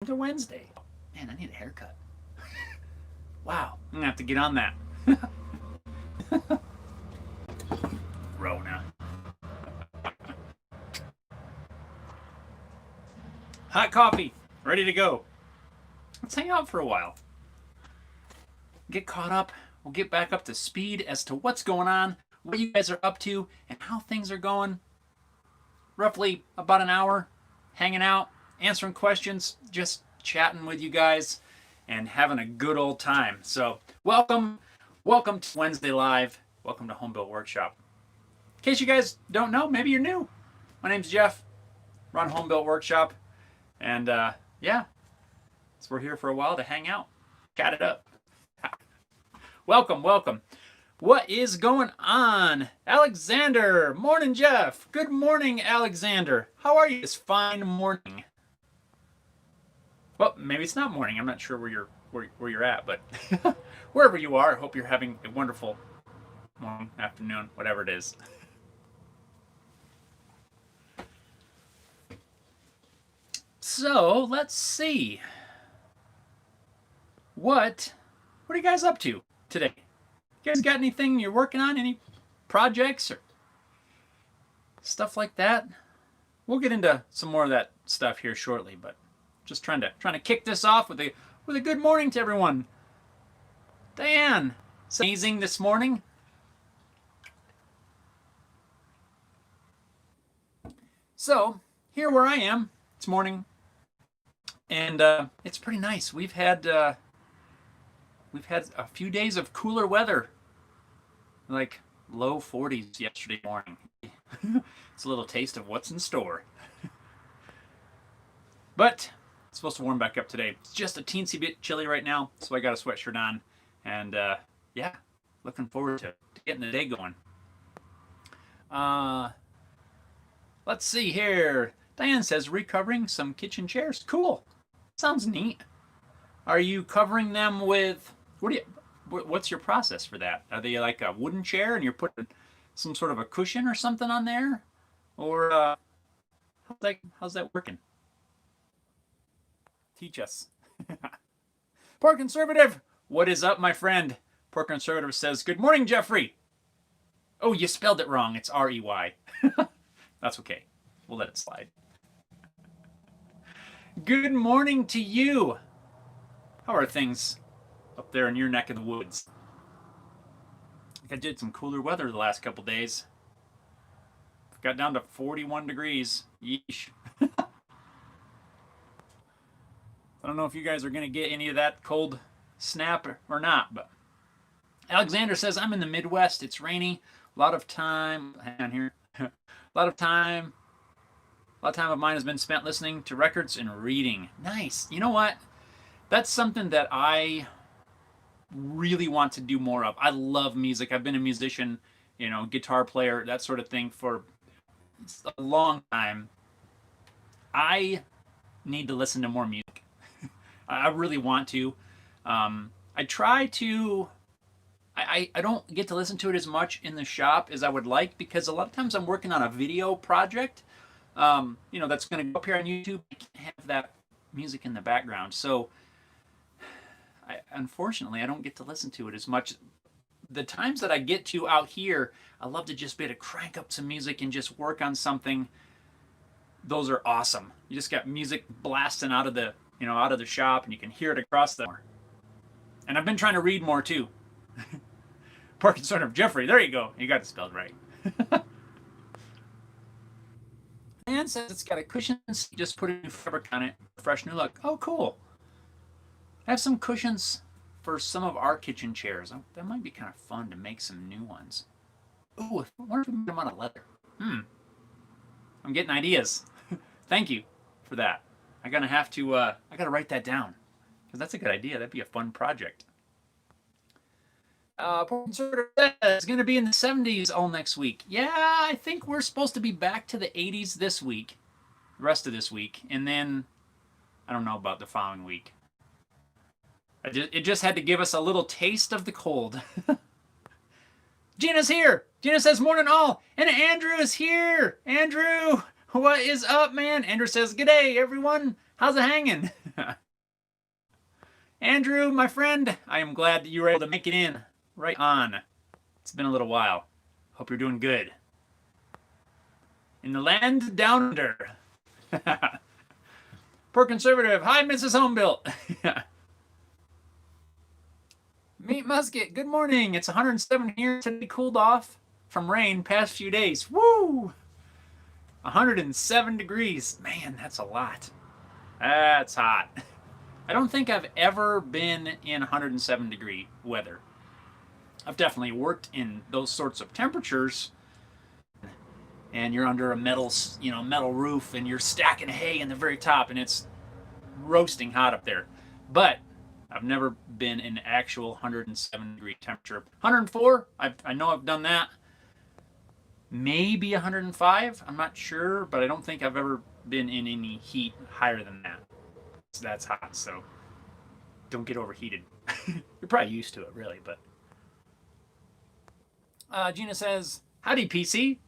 to Wednesday. Man, I need a haircut. Wow, I'm gonna have to get on that. Rona. Hot coffee, ready to go. Let's hang out for a while. Get caught up. We'll get back up to speed as to what's going on, what you guys are up to, and how things are going. Roughly about an hour, hanging out, answering questions, just chatting with you guys, and having a good old time. So, welcome to Wednesday Live. Welcome to Homebuilt Workshop. In case you guys don't know, maybe you're new. My name's Jeff. Run Homebuilt Workshop, and yeah, so we're here for a while to hang out, chat it up. Welcome. What is going on? Alexander. Morning, Jeff. Good morning, Alexander. How are you this fine morning? Well, maybe it's not morning. I'm not sure where you're at, but wherever you are, I hope you're having a wonderful morning, afternoon, whatever it is. So, let's see. What are you guys up to today? You guys got anything you're working on? Any projects or stuff like that? We'll get into some more of that stuff here shortly, but just trying to kick this off with a good morning to everyone. Diane, it's amazing this morning. So here where I am, it's morning, and it's pretty nice. We've had a few days of cooler weather, like low 40s yesterday morning. It's a little taste of what's in store. But it's supposed to warm back up today. It's just a teensy bit chilly right now, so I got a sweatshirt on, and yeah, looking forward to getting the day going. Let's see here. Diane says recovering some kitchen chairs. Cool. Sounds neat. Are you covering them with what's your process for that? Are they like a wooden chair and you're putting some sort of a cushion or something on there? Or how's that working? Teach us. Poor Conservative, what is up, my friend? Poor Conservative says, good morning, Jeffrey. Oh, you spelled it wrong. It's R-E-Y. That's okay. We'll let it slide. Good morning to you. How are things up there in your neck of the woods? I did some cooler weather the last couple days. Got down to 41 degrees. Yeesh. I don't know if you guys are going to get any of that cold snap or not, but Alexander says, I'm in the Midwest. It's rainy. A lot of time. Hang on here. A lot of time of mine has been spent listening to records and reading. Nice. You know what? That's something that I really want to do more of. I love music. I've been a musician, guitar player, that sort of thing for a long time. I need to listen to more music. I really want to. I try to. I don't get to listen to it as much in the shop as I would like, because a lot of times I'm working on a video project, that's going to go up here on YouTube. I can't have that music in the background. So, unfortunately, I don't get to listen to it as much. The times that I get to out here, I love to just be able to crank up some music and just work on something. Those are awesome. You just got music blasting out of the shop, and you can hear it across the. And I've been trying to read more too. Poor Conservative Jeffrey. There you go. You got it spelled right. And says it's got a cushion. Just put a new fabric on it. Fresh new look. Oh, cool. I have some cushions for some of our kitchen chairs. That might be kind of fun to make some new ones. Ooh, I wonder if we can make them out of leather. I'm getting ideas. Thank you for that. I gotta write that down, because that's a good idea. That'd be a fun project. It's going to be in the 70s all next week. Yeah, I think we're supposed to be back to the 80s this week, the rest of this week, and then I don't know about the following week. It just had to give us a little taste of the cold. Gina's here. Gina says, morning all. And Andrew is here. Andrew, what is up, man? Andrew says, g'day, everyone. How's it hanging? Andrew, my friend, I am glad that you were able to make it in right on. It's been a little while. Hope you're doing good. In the land down under. Poor conservative. Hi, Mrs. Homebuilt. Meat Musket, good morning. It's 107 here today, cooled off from rain past few days. Woo! 107 degrees. Man, that's a lot. That's hot. I don't think I've ever been in 107 degree weather. I've definitely worked in those sorts of temperatures, and you're under a metal roof, and you're stacking hay in the very top, and it's roasting hot up there. But I've never been in actual 107 degree temperature. 104, I know I've done that. Maybe 105, I'm not sure, but I don't think I've ever been in any heat higher than that. So that's hot, so don't get overheated. You're probably used to it, really, but. Gina says, howdy, PC.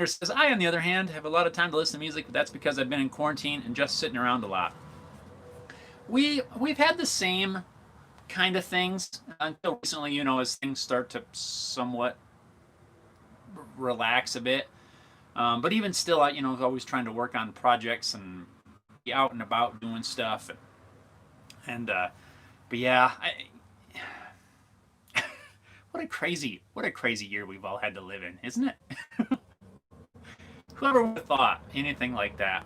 Says, I, on the other hand, have a lot of time to listen to music, but that's because I've been in quarantine and just sitting around a lot. We've had the same kind of things until recently, as things start to somewhat relax a bit. But even still, I was always trying to work on projects and be out and about doing stuff. But yeah, what a crazy year we've all had to live in, isn't it? Whoever would have thought anything like that?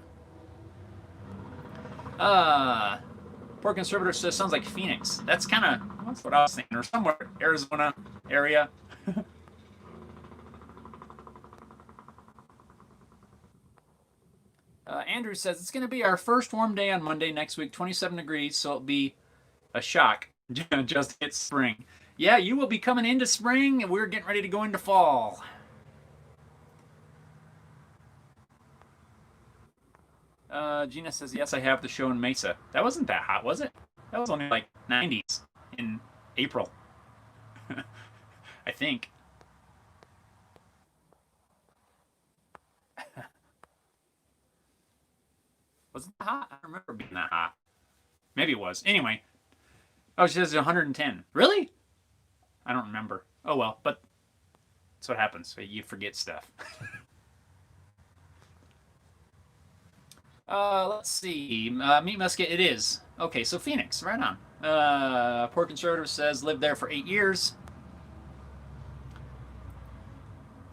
Poor conservator says sounds like Phoenix. That's what I was thinking, or somewhere Arizona area. Andrew says it's going to be our first warm day on Monday next week, 27 degrees, so it'll be a shock. Just hit spring. Yeah, you will be coming into spring, and we're getting ready to go into fall. Gina says, yes, I have the show in Mesa. That wasn't that hot, was it? That was only like 90s in April. I think. Was it that hot? I don't remember being that hot. Maybe it was. Anyway. Oh, she says 110. Really? I don't remember. Oh, well, but that's what happens. You forget stuff. Let's see. Meat Musket, it is. Okay, so Phoenix, right on. Poor conservative says lived there for 8 years.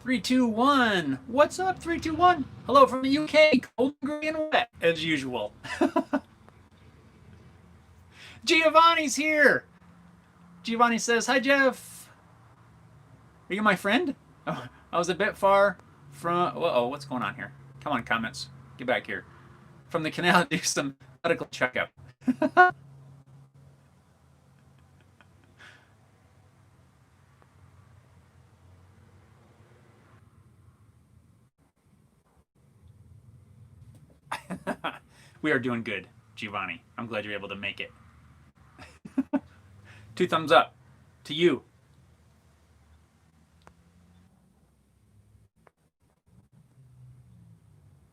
321. What's up, 321? Hello from the UK. Cold, gray, and wet, as usual. Giovanni's here. Giovanni says, hi, Jeff. Are you my friend? Oh, I was a bit far from... Uh-oh, what's going on here? Come on, comments. Get back here. From the canal to do some medical checkup. We are doing good, Giovanni. I'm glad you're able to make it. 2 thumbs up to you.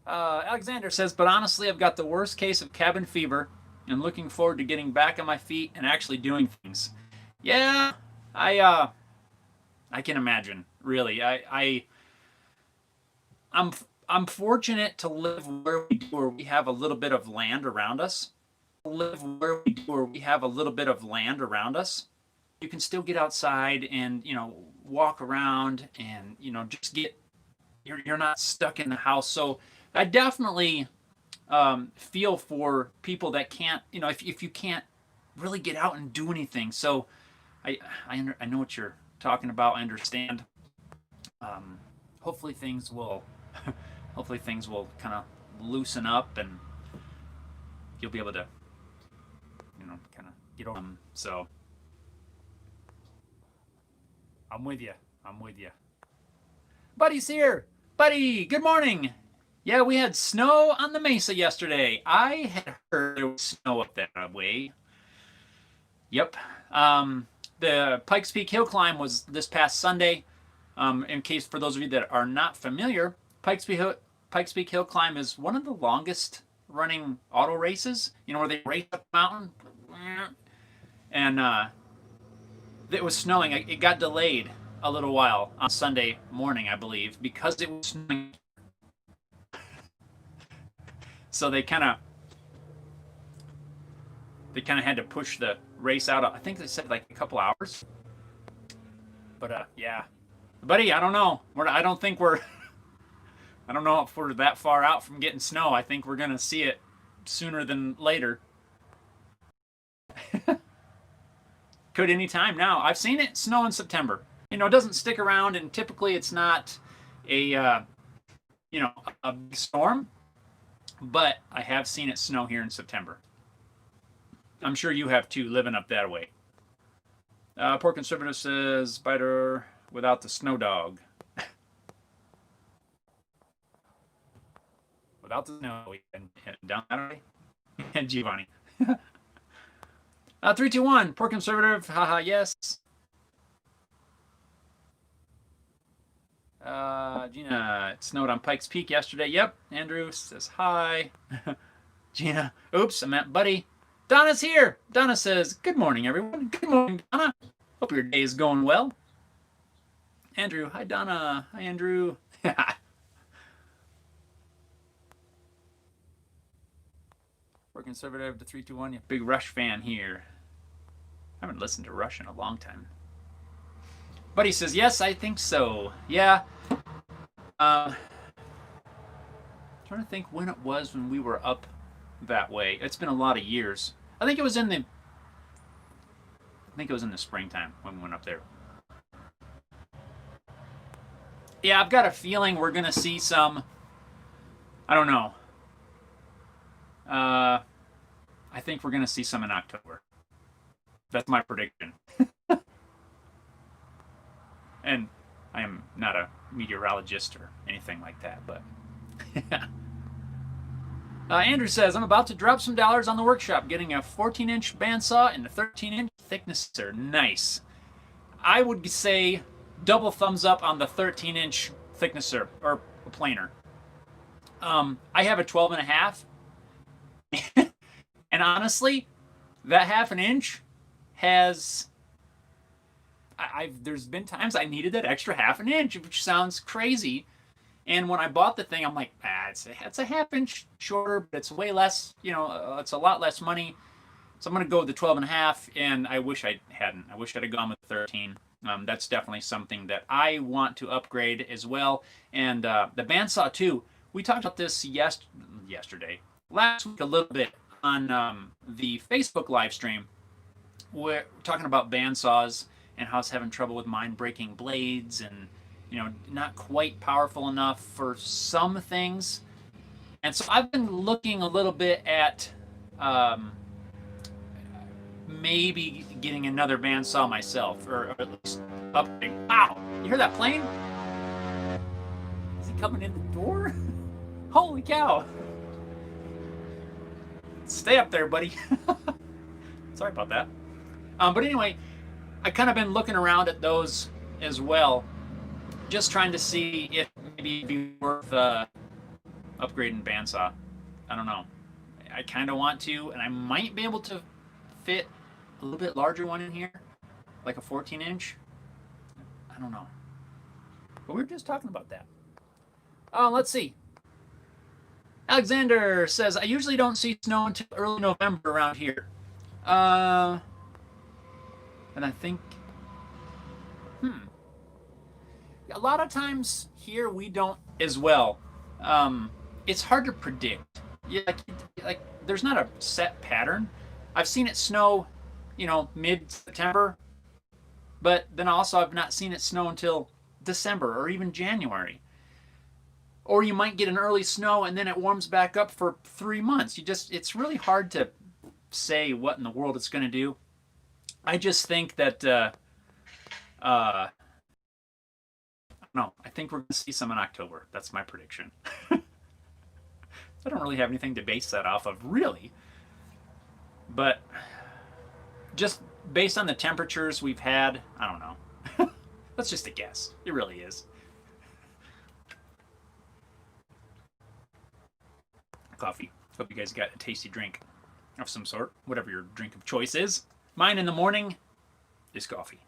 Alexander says, but honestly, I've got the worst case of cabin fever and looking forward to getting back on my feet and actually doing things. Yeah, I can imagine. Really, I'm fortunate to live where we do, where we have a little bit of land around us. You can still get outside and walk around and just get. You're not stuck in the house. So I definitely feel for people that can't. If you can't really get out and do anything. So I know what you're talking about. I understand. Hopefully things will kind of loosen up and you'll be able to kind of get over them. So I'm with you. Buddy's here. Buddy, good morning. Yeah, we had snow on the mesa yesterday. I had heard there was snow up that way. Yep. The Pikes Peak Hill Climb was this past Sunday. In case for those of you that are not familiar, Pikes Peak Hill Climb is one of the longest running auto races, you know, where they race up the mountain. And it was snowing. It got delayed a little while on Sunday morning, I believe, because it was snowing. So they kind of had to push the race out. I think they said like a couple hours. But yeah, buddy, I don't know. I don't think we're. I don't know if we're that far out from getting snow. I think we're gonna see it sooner than later. Could any time now. I've seen it snow in September. You know, it doesn't stick around, and typically it's not a you know, a big storm. But I have seen it snow here in September. I'm sure you have too, living up that way. Poor Conservative says, Biter without the snow dog. Without the snow, and down that way. And Giovanni. 3, 2, 1. Poor Conservative. Haha, yes. Gina, it snowed on Pikes Peak yesterday. Yep. Andrew says hi. Gina, oops, I meant Buddy. Donna's here. Donna says, good morning, everyone. Good morning, Donna. Hope your day is going well. Andrew, hi, Donna. Hi, Andrew. We're conservative to 3, 2, 1. Big Rush fan here. I haven't listened to Rush in a long time. Buddy says, yes, I think so. Yeah. Trying to think when it was when we were up that way. It's been a lot of years. I think it was in the springtime when we went up there. Yeah, I've got a feeling we're gonna see some. I don't know. I think we're gonna see some in October. That's my prediction. And I am not a meteorologist or anything like that, but Andrew says, I'm about to drop some dollars on the workshop, getting a 14-inch bandsaw and a 13-inch thicknesser. Nice. I would say double thumbs up on the 13-inch thicknesser, or planer. I have a 12.5, and honestly, that half an inch has... there's been times I needed that extra half an inch, which sounds crazy. And when I bought the thing, I'm like, it's a half inch shorter, but it's way less, you know, it's a lot less money. So I'm going to go with the 12.5, and I wish I hadn't. I wish I'd have gone with 13. That's definitely something that I want to upgrade as well. And the bandsaw too. We talked about this yesterday, last week a little bit on the Facebook live stream. We're talking about bandsaws and how I was having trouble with mine breaking blades and, you know, not quite powerful enough for some things. And so I've been looking a little bit at maybe getting another bandsaw myself, or at least upgrading. Wow, you hear that plane? Is he coming in the door? Holy cow. Stay up there, buddy. Sorry about that. But anyway, I kind of been looking around at those as well, just trying to see if maybe it'd be worth upgrading bandsaw. I don't know. I kind of want to, and I might be able to fit a little bit larger one in here, like a 14-inch. I don't know. But we were just talking about that. Let's see. Alexander says, I usually don't see snow until early November around here. And I think, a lot of times here we don't as well. It's hard to predict. Yeah, like there's not a set pattern. I've seen it snow, you know, mid-September, but then also I've not seen it snow until December or even January. Or you might get an early snow and then it warms back up for 3 months. It's really hard to say what in the world it's going to do. I just think that, I don't know. I think we're going to see some in October. That's my prediction. I don't really have anything to base that off of, really. But just based on the temperatures we've had, I don't know. That's just a guess. It really is. Coffee. Hope you guys got a tasty drink of some sort, whatever your drink of choice is. Mine in the morning is coffee.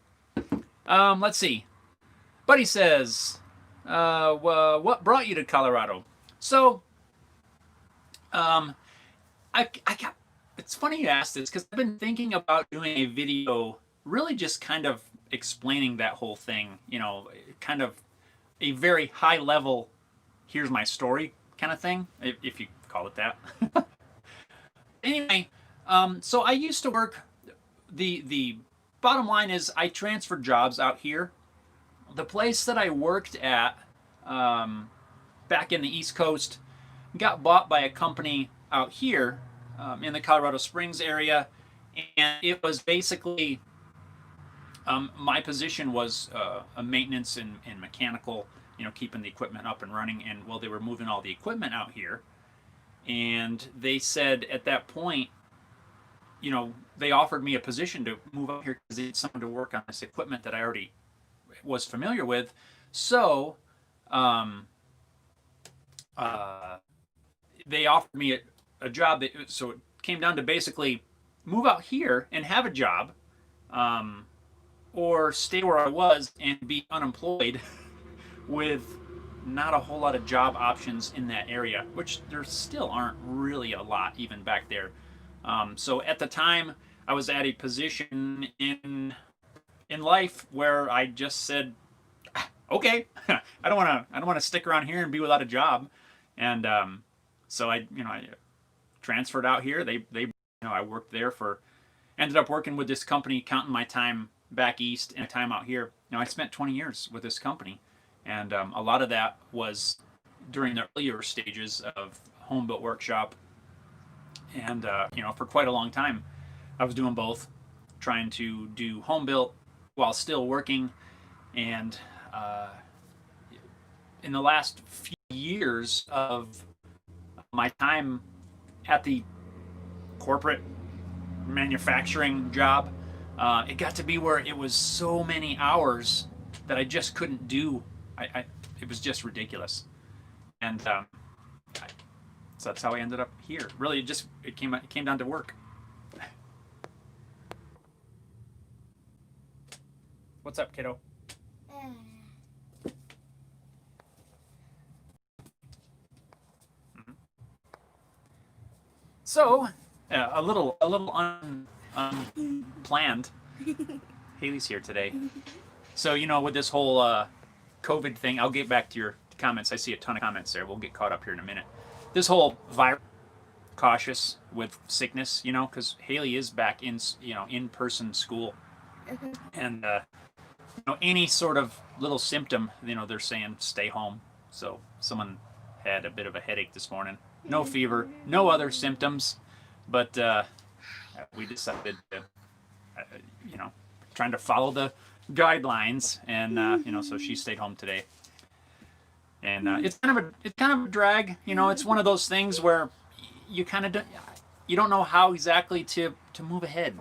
Let's see. Buddy says, what brought you to Colorado? So, I got, it's funny you asked this because I've been thinking about doing a video really just kind of explaining that whole thing, you know, kind of a very high level, here's my story kind of thing, if you call it that. Anyway, so I used to work, the bottom line is I transferred jobs out here. The place that I worked at back in the East Coast got bought by a company out here in the Colorado Springs area, and it was basically my position was a maintenance and mechanical, you know, keeping the equipment up and running. And well, they were moving all the equipment out here, and they said at that point, you know, they offered me a position to move up here because they need someone to work on this equipment that I already was familiar with. So they offered me a job that, so it came down to basically move out here and have a job, or stay where I was and be unemployed with not a whole lot of job options in that area, which there still aren't really a lot even back there. So at the time I was at a position in life where I just said, okay, I don't want to stick around here and be without a job. And so I transferred out here. I worked there ended up working with this company, counting my time back east and time out here. I spent 20 years with this company, and a lot of that was during the earlier stages of home built workshop. And for quite a long time, I was doing both, trying to do home built while still working. And in the last few years of my time at the corporate manufacturing job, it got to be where it was so many hours that I just couldn't do. It was just ridiculous. And so that's how I ended up here. Really, it came down to work. What's up, kiddo? So, a little unplanned. Haley's here today. So, with this whole COVID thing, I'll get back to your comments. I see a ton of comments there. We'll get caught up here in a minute. This whole virus, cautious with sickness, because Haley is back in, in-person school. And, any sort of little symptom, they're saying stay home. So someone had a bit of a headache this morning. No fever, no other symptoms, but we decided to, trying to follow the guidelines, and so she stayed home today. And it's kind of a drag. It's one of those things where you kind of you don't know how exactly to move ahead.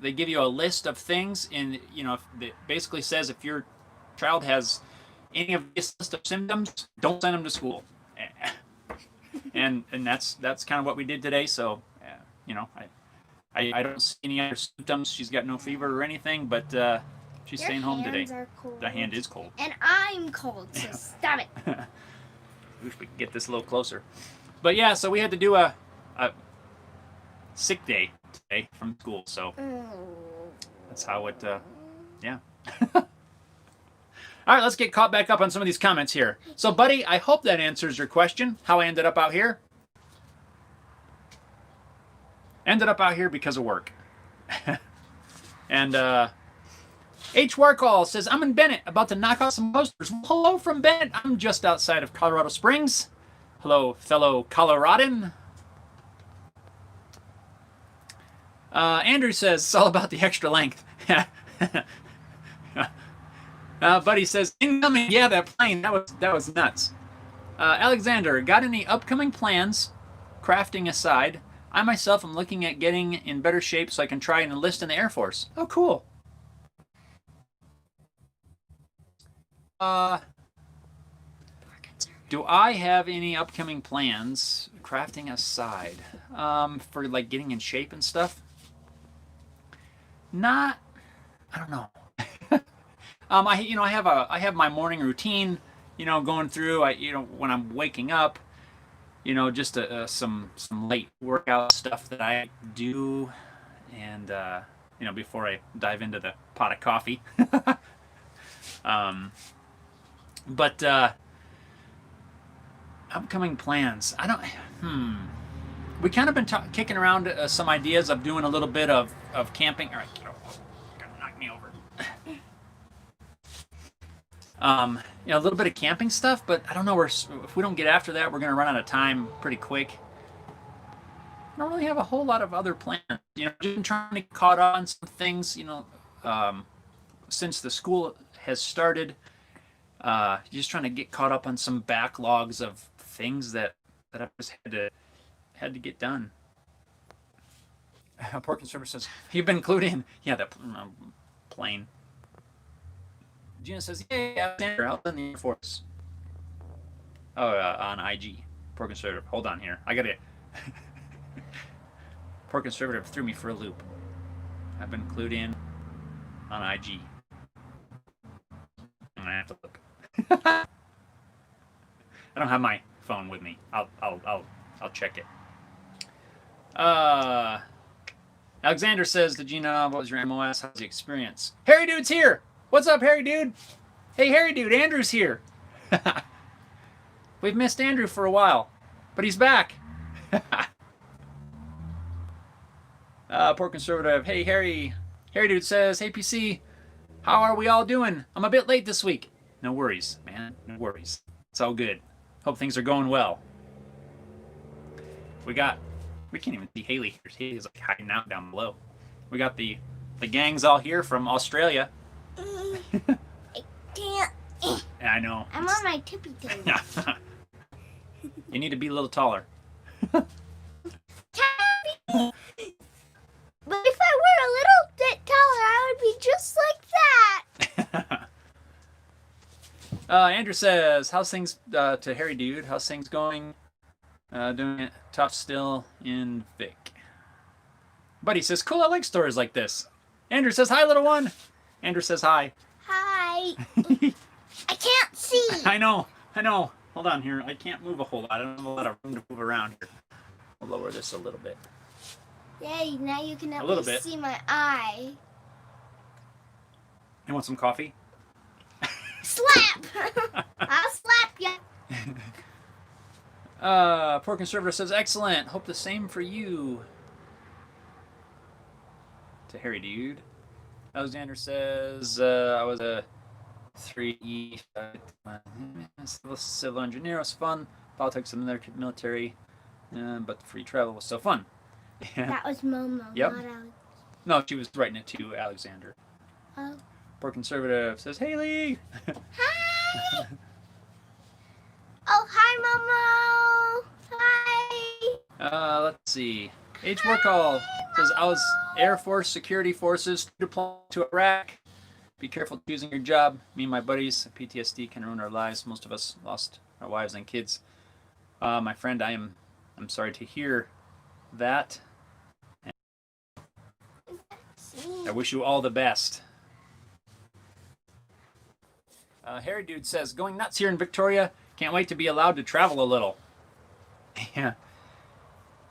They give you a list of things, and it basically says if your child has any of this list of symptoms, don't send them to school. And that's kind of what we did today. So I don't see any other symptoms. She's got no fever or anything, but she's staying home today. The hand is cold. And I'm cold, so stop it. Wish we could get this a little closer. But yeah, so we had to do a sick day today from school. So that's how it, yeah. All right, let's get caught back up on some of these comments here. So, buddy, I hope that answers your question, how I ended up out here. Ended up out here because of work. And H. Warcall says, I'm in Bennett, about to knock out some posters. Hello from Bennett. I'm just outside of Colorado Springs. Hello, fellow Coloradan. Andrew says, it's all about the extra length. Buddy says, incoming. Yeah, that plane, that was nuts. Alexander, got any upcoming plans, crafting aside? I myself am looking at getting in better shape so I can try and enlist in the Air Force. Oh, cool. Do I have any upcoming plans, crafting aside, for like getting in shape and stuff? Not, I don't know. I have my morning routine, going through. When I'm waking up, just some light workout stuff that I do, and before I dive into the pot of coffee. But upcoming plans, I don't. We kind of been kicking around some ideas of doing a little bit of camping. All right, you're gonna knock me over. A little bit of camping stuff, but I don't know. If we don't get after that, we're gonna run out of time pretty quick. I don't really have a whole lot of other plans. Just been trying to get caught on some things. Since the school has started, just trying to get caught up on some backlogs of things that I just had to get done. Pork and Server says, you've been included in, the plane. Gina says, "Yay, Alexander, I was in the Air Force." Oh, on IG. Poor Conservative. Hold on here. I gotta. Poor Conservative threw me for a loop. I've been clued in on IG. I'm gonna have to look. I don't have my phone with me. I'll check it. Alexander says to Gina, "What was your MOS? How's the experience?" Harry Dude's here. What's up, Harry Dude? Hey, Harry Dude, Andrew's here. We've missed Andrew for a while, but he's back. Poor Conservative. Hey, Harry. Harry Dude says, "Hey, PC, how are we all doing? I'm a bit late this week." No worries, man. No worries. It's all good. Hope things are going well. We can't even see Haley here. Haley's like hiding out down below. We got the gangs all here from Australia. I can't. Yeah, I know. I'm on my tippy toes. You need to be a little taller. But if I were a little bit taller, I would be just like that. Andrew says, "How's things?" To Harry Dude, "How's things going? Doing it tough still in Vic." Buddy says, "Cool, I like stories like this." Andrew says, "Hi, little one." Andrew says, "Hi." Hi. I can't see. I know. Hold on here. I can't move a whole lot. I don't have a lot of room to move around here. I'll lower this a little bit. Yay, now you can at little least bit. see my eye. You want some coffee? Slap! I'll slap ya. Poor Conservative says, "Excellent. Hope the same for you." To Harry Dude. Alexander says, "I was a 3E civil engineer. It was fun. Politics and military, but the free travel was so fun." Yeah. That was Momo, Yep. not Alex. No, she was writing it to Alexander. Oh. Poor Conservative says, "Haley." Hi! Oh, hi, Momo! Hi! Let's see. H. Workall says, "I was Air Force Security Forces deployed to Iraq. Be careful choosing your job. Me and my buddies, PTSD can ruin our lives. Most of us lost our wives and kids." My friend, I'm sorry to hear that. I wish you all the best. Harry Dude says, "Going nuts here in Victoria. Can't wait to be allowed to travel a little." Yeah.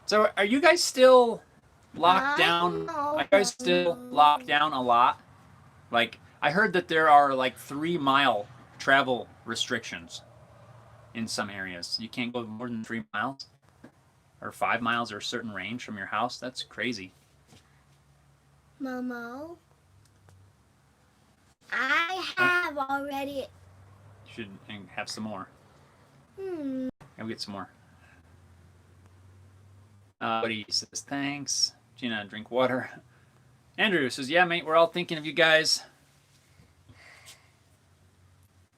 So are you guys still locked down? Are you guys still locked down a lot? Like, I heard that there are like 3-mile travel restrictions in some areas. You can't go more than 3 miles or 5 miles or a certain range from your house. That's crazy. Momo, I have already. You should have some more. Go get some more. Buddy says, "Thanks." Gina, drink water. Andrew says, "Yeah, mate, we're all thinking of you guys."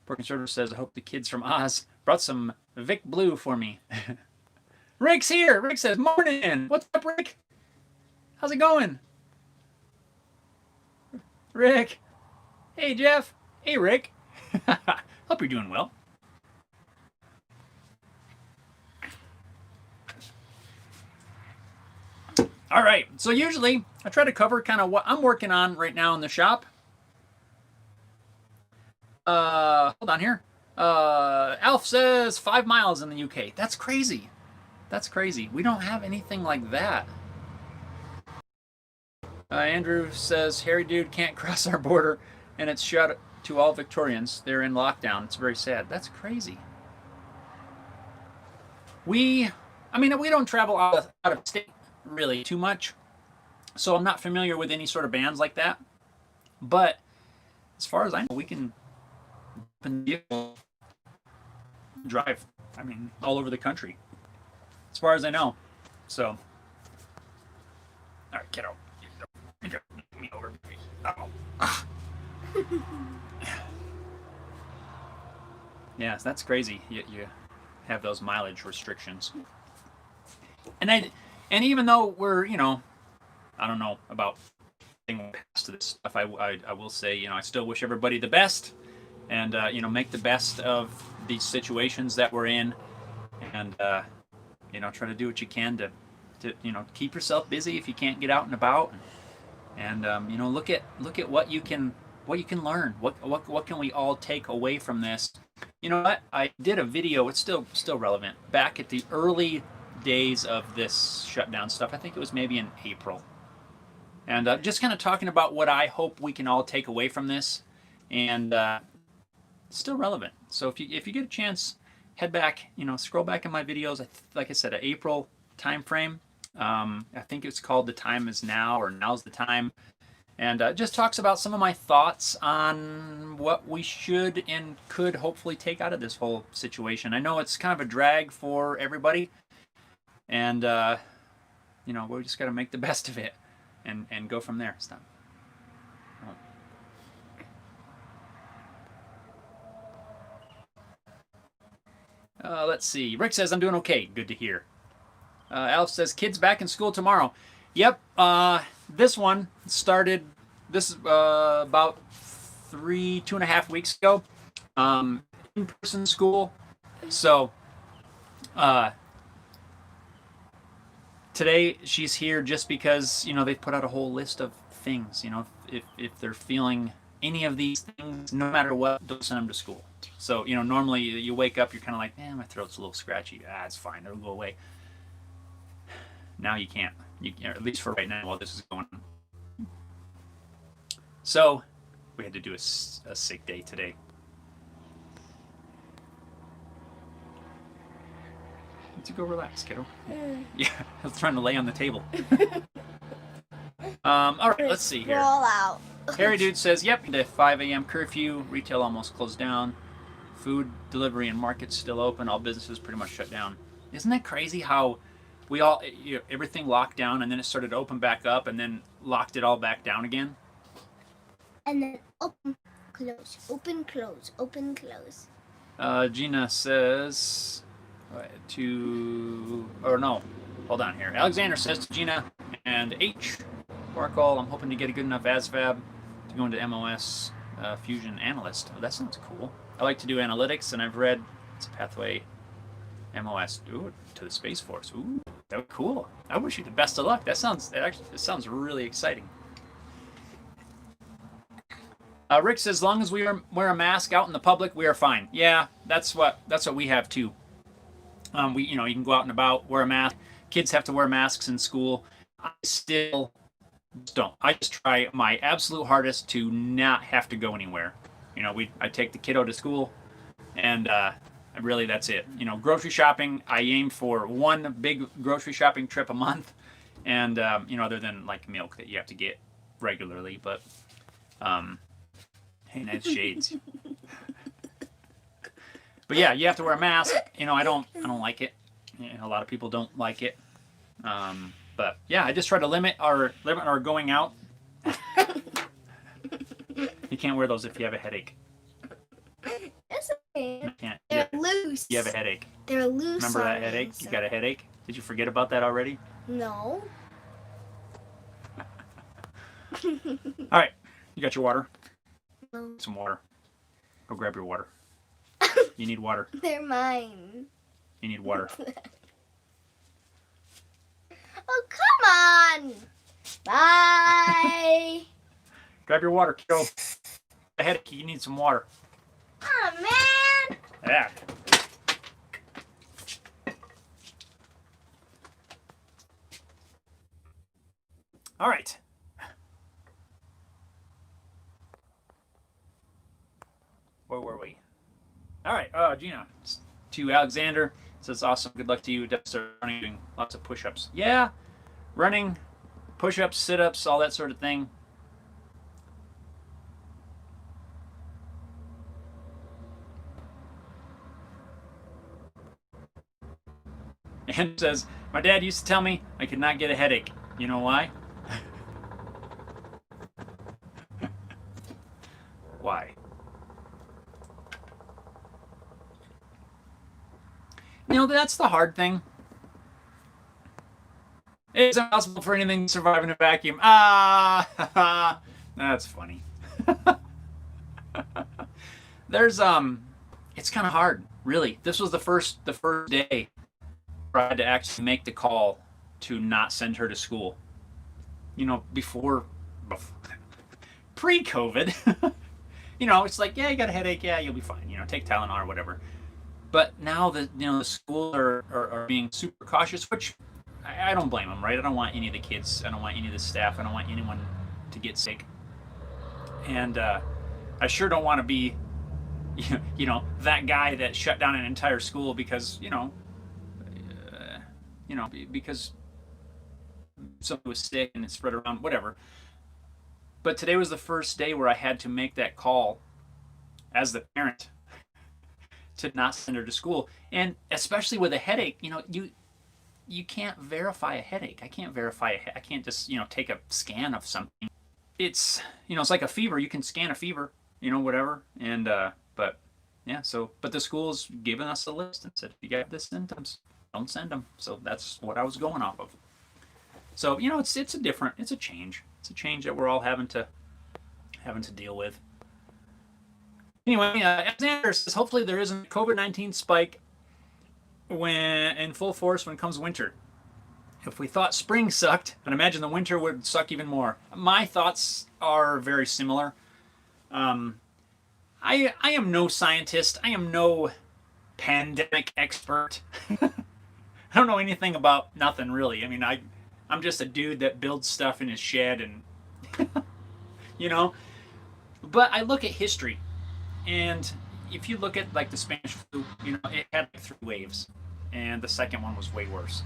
Poor Conservative says, "I hope the kids from Oz brought some Vic Blue for me." Rick's here. Rick says, "Morning. What's up, Rick? How's it going?" Rick. Hey, Jeff. Hey, Rick. Hope you're doing well. All right. So usually I try to cover kind of what I'm working on right now in the shop. Hold on here. Alf says 5 miles in the UK. That's crazy. That's crazy. We don't have anything like that. Andrew says Harry dude can't cross our border, and it's shut to all Victorians. They're in lockdown. It's very sad. That's crazy. We don't travel out of state really too much, so I'm not familiar with any sort of bands like that. But as far as I know, we can drive. I mean, all over the country, as far as I know. So, all right, kiddo. Me over. Oh. Yes, that's crazy. You have those mileage restrictions, and even though we're I don't know about past this stuff. I will say I still wish everybody the best, and make the best of these situations that we're in, and try to do what you can to keep yourself busy if you can't get out and about, and look at what you can learn. What can we all take away from this? You know what? I did a video. It's still relevant. Back at the early days of this shutdown stuff, I think it was maybe in April, and just kind of talking about what I hope we can all take away from this, and still relevant. So if you get a chance, head back. Scroll back in my videos. Like I said, an April time frame. I think it's called "The Time Is Now" or "Now's the Time." And just talks about some of my thoughts on what we should and could hopefully take out of this whole situation. I know it's kind of a drag for everybody, and we just got to make the best of it and go from there. Stop. Let's see. Rick says I'm doing okay. Good to hear. Alf says kids back in school tomorrow. Yep. This one started about 2.5 weeks ago. In-person school. So today she's here just because they put out a whole list of things. If they're feeling any of these things, no matter what, don't send them to school. So normally you wake up, you're kind of like, my throat's a little scratchy. It's fine, it'll go away. Now you can't. At least for right now while this is going on. So we had to do a sick day today. Let's go relax, kiddo. Yeah, I was trying to lay on the table. All right, let's see here. Roll out. Harry Dude says, yep, the 5 a.m. curfew, retail almost closed down, food delivery and markets still open, all businesses pretty much shut down. Isn't that crazy how we all, everything locked down and then it started to open back up and then locked it all back down again? And then open, close, open, close, open, close. Gina says hold on here. Alexander says to Gina and H. Markle, I'm hoping to get a good enough ASVAB to go into MOS Fusion Analyst. Oh, that sounds cool. I like to do analytics, and I've read it's a pathway MOS to the Space Force. Ooh, that would be cool. I wish you the best of luck. This sounds really exciting. Rick says, as long as we wear a mask out in the public, we are fine. Yeah, that's what we have too. You can go out and about, wear a mask. Kids have to wear masks in school. I still don't. I just try my absolute hardest to not have to go anywhere. I take the kiddo to school, and really that's it. Grocery shopping, I aim for one big grocery shopping trip a month, and other than like milk that you have to get regularly. But hey, nice shades. But yeah, you have to wear a mask. I don't like it. A lot of people don't like it. But yeah, I just try to limit our going out. You can't wear those if you have a headache. It's okay. You can't. They're loose. You have a headache. They're loose. Remember that headache? You got a headache? Did you forget about that already? No. All right, you got your water? No. Some water. Go grab your water. You need water. They're mine. You need water. Oh, come done. Bye. Grab your water, kiddo. Ahead, you need some water. Oh, man. Yeah. All right. Where were we? All right. Gina, to Alexander, says awesome. Good luck to you. Start running, doing lots of push-ups. Yeah, running, push-ups, sit-ups, all that sort of thing. And says, my dad used to tell me I could not get a headache. You know why? Why? You know, that's the hard thing. It's impossible for anything to survive in a vacuum. Ah, that's funny. There's it's kind of hard, really. This was the first day where I had to actually make the call to not send her to school. You know, before pre-COVID. You know, it's like, yeah, you got a headache, yeah, you'll be fine. You know, take Tylenol or whatever. But now that, you know, the schools are being super cautious, which I don't blame them, right? I don't want any of the kids, I don't want any of the staff, I don't want anyone to get sick. And I sure don't want to be, you know, that guy that shut down an entire school because, because somebody was sick and it spread around, whatever. But today was the first day where I had to make that call as the parent to not send her to school. And especially with a headache, you know, you can't verify a headache. I can't verify I can't just, you know, take a scan of something. It's, you know, it's like a fever. You can scan a fever, you know, whatever. And but yeah, but the school's given us a list and said, if you got the symptoms, don't send them. So that's what I was going off of. So, you know, it's a change. It's a change that we're all having to deal with. Anyway, Alexander says, hopefully there isn't a COVID-19 spike when in full force when comes winter. If we thought spring sucked, I'd imagine the winter would suck even more. My thoughts are very similar. I am no scientist. I am no pandemic expert. I don't know anything about nothing really. I mean, I'm just a dude that builds stuff in his shed and you know. But I look at history, and if you look at like the Spanish flu, you know, it had like 3 waves, and the second one was way worse.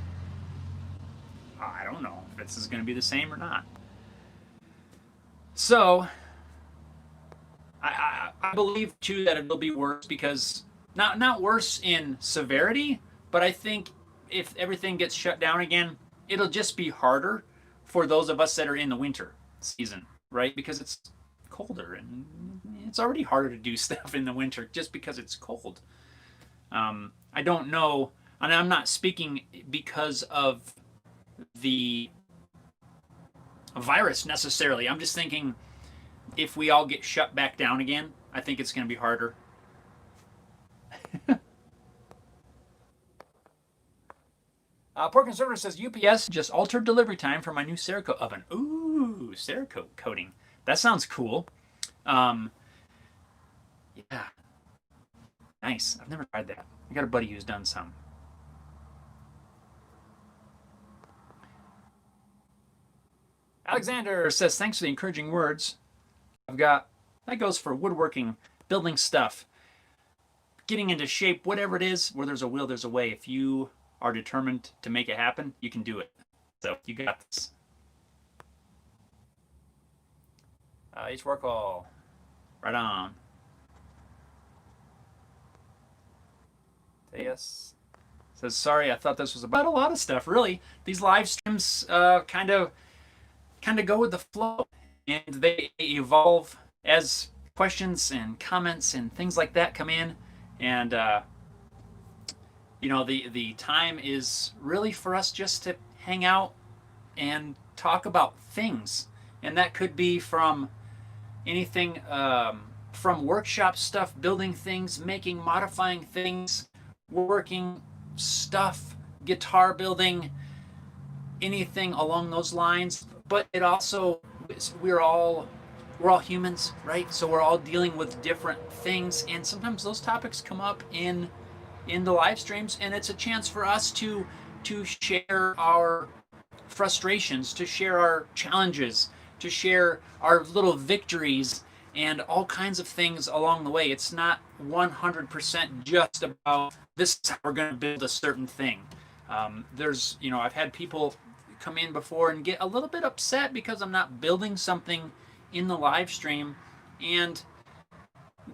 I don't know if this is going to be the same or not. So I believe too that it'll be worse because not worse in severity, but I think if everything gets shut down again, it'll just be harder for those of us that are in the winter season, right? Because it's colder and it's already harder to do stuff in the winter just because it's cold. I don't know, and I'm not speaking because of the virus necessarily. I'm just thinking if we all get shut back down again, I think it's going to be harder. Pork Conservative says UPS just altered delivery time for my new Cerakote oven. Ooh, Cerakote coating. That sounds cool. Yeah. Nice. I've never tried that. I got a buddy who's done some. Alexander says, thanks for the encouraging words. That goes for woodworking, building stuff, getting into shape, whatever it is, where there's a will, there's a way. If you are determined to make it happen, you can do it. So you got this. Each work all. Right on. Yes. Says, sorry, I thought this was about a lot of stuff, really. These live streams kind of go with the flow, and they evolve as questions and comments and things like that come in, and you know, the time is really for us just to hang out and talk about things, and that could be from anything from workshop stuff, building things, modifying things, working stuff, guitar building, anything along those lines. But it also, we're all humans, right? So we're all dealing with different things, and sometimes those topics come up in the live streams, and it's a chance for us to share our frustrations, to share our challenges, to share our little victories, and all kinds of things along the way. It's not 100% just about this is how we're going to build a certain thing. There's, I've had people come in before and get a little bit upset because I'm not building something in the live stream, and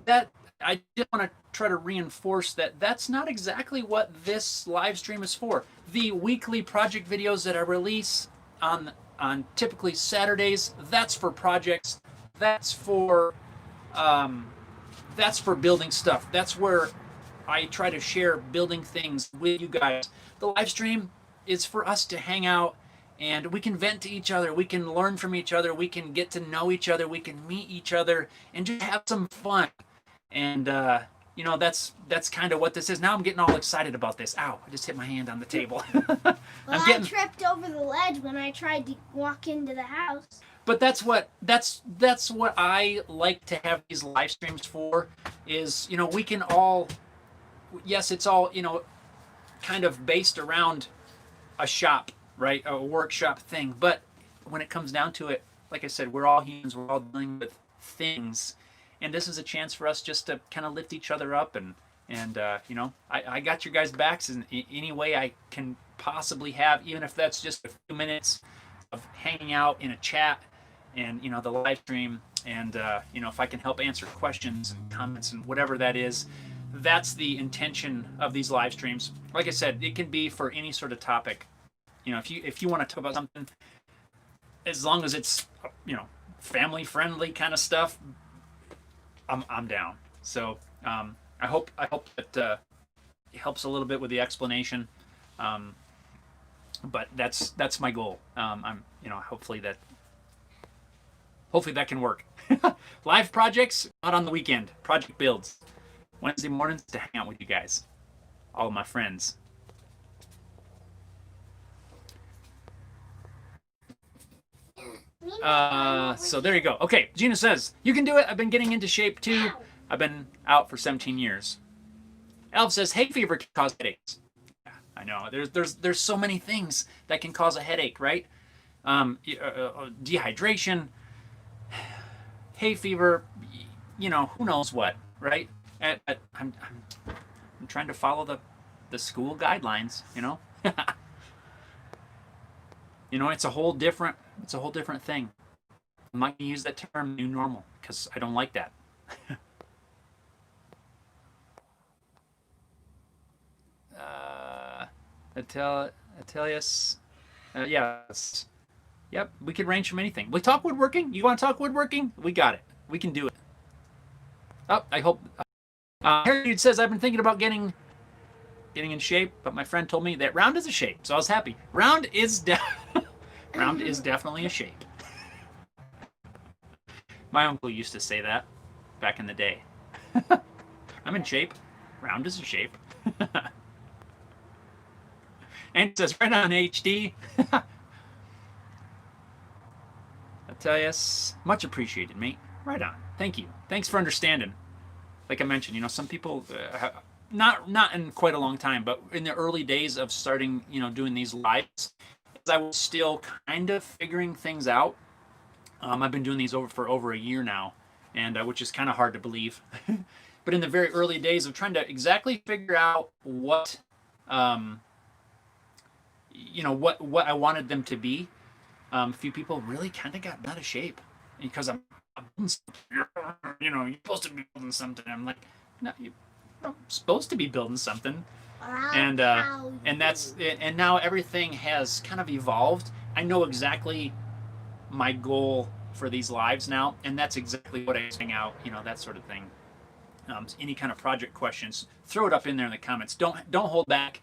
that I just want to try to reinforce that that's not exactly what this live stream is for. The weekly project videos that I release on typically Saturdays, that's for projects. That's for building stuff. That's where I try to share building things with you guys. The live stream is for us to hang out, and we can vent to each other. We can learn from each other. We can get to know each other. We can meet each other and just have some fun. And that's kind of what this is. Now I'm getting all excited about this. Ow, I just hit my hand on the table. I tripped over the ledge when I tried to walk into the house. But that's what I like to have these live streams for, is, we can all, yes, it's all, kind of based around a shop, right? A workshop thing. But when it comes down to it, like I said, we're all humans, we're all dealing with things. And this is a chance for us just to kind of lift each other up, and I got your guys' backs in any way I can possibly have, even if that's just a few minutes of hanging out in a chat and, the live stream, and, if I can help answer questions and comments and whatever that is. That's the intention of these live streams. Like I said, it can be for any sort of topic. If you want to talk about something, as long as it's, family friendly kind of stuff, I'm down. So I hope that it helps a little bit with the explanation. But that's my goal. Hopefully that can work. Live projects, not on the weekend. Project builds. Wednesday mornings to hang out with you guys, all of my friends. So there you go. Okay, Gina says, you can do it. I've been getting into shape too. I've been out for 17 years. Elf says, hay fever can cause headaches. Yeah, I know. There's so many things that can cause a headache, right? Dehydration, hay fever, who knows what, right? I'm trying to follow the school guidelines, it's a whole different thing. I'm not going to use that term new normal because I don't like that. Atelius, yes. Yep, we could range from anything. We talk woodworking. You want to talk woodworking? We got it. We can do it. Oh, I hope. Harry says, I've been thinking about getting in shape, but my friend told me that round is a shape, so I was happy. Round is definitely a shape. My uncle used to say that back in the day. I'm in shape. Round is a shape. And it says right on HD. I tell you, much appreciated, mate. Right on. Thank you. Thanks for understanding. Like I mentioned, some people, not in quite a long time, but in the early days of starting, doing these lives, I was still kind of figuring things out. I've been doing these for over a year now, and which is kind of hard to believe. But in the very early days of trying to exactly figure out what, what I wanted them to be, a few people really kind of got out of shape because I'm you're supposed to be building something. I'm like, no, you're supposed to be building something. And that's it. And now everything has kind of evolved. I know exactly my goal for these lives now, and that's exactly what I hang out, that sort of thing. Any kind of project questions, throw it up in there in the comments. Don't hold back.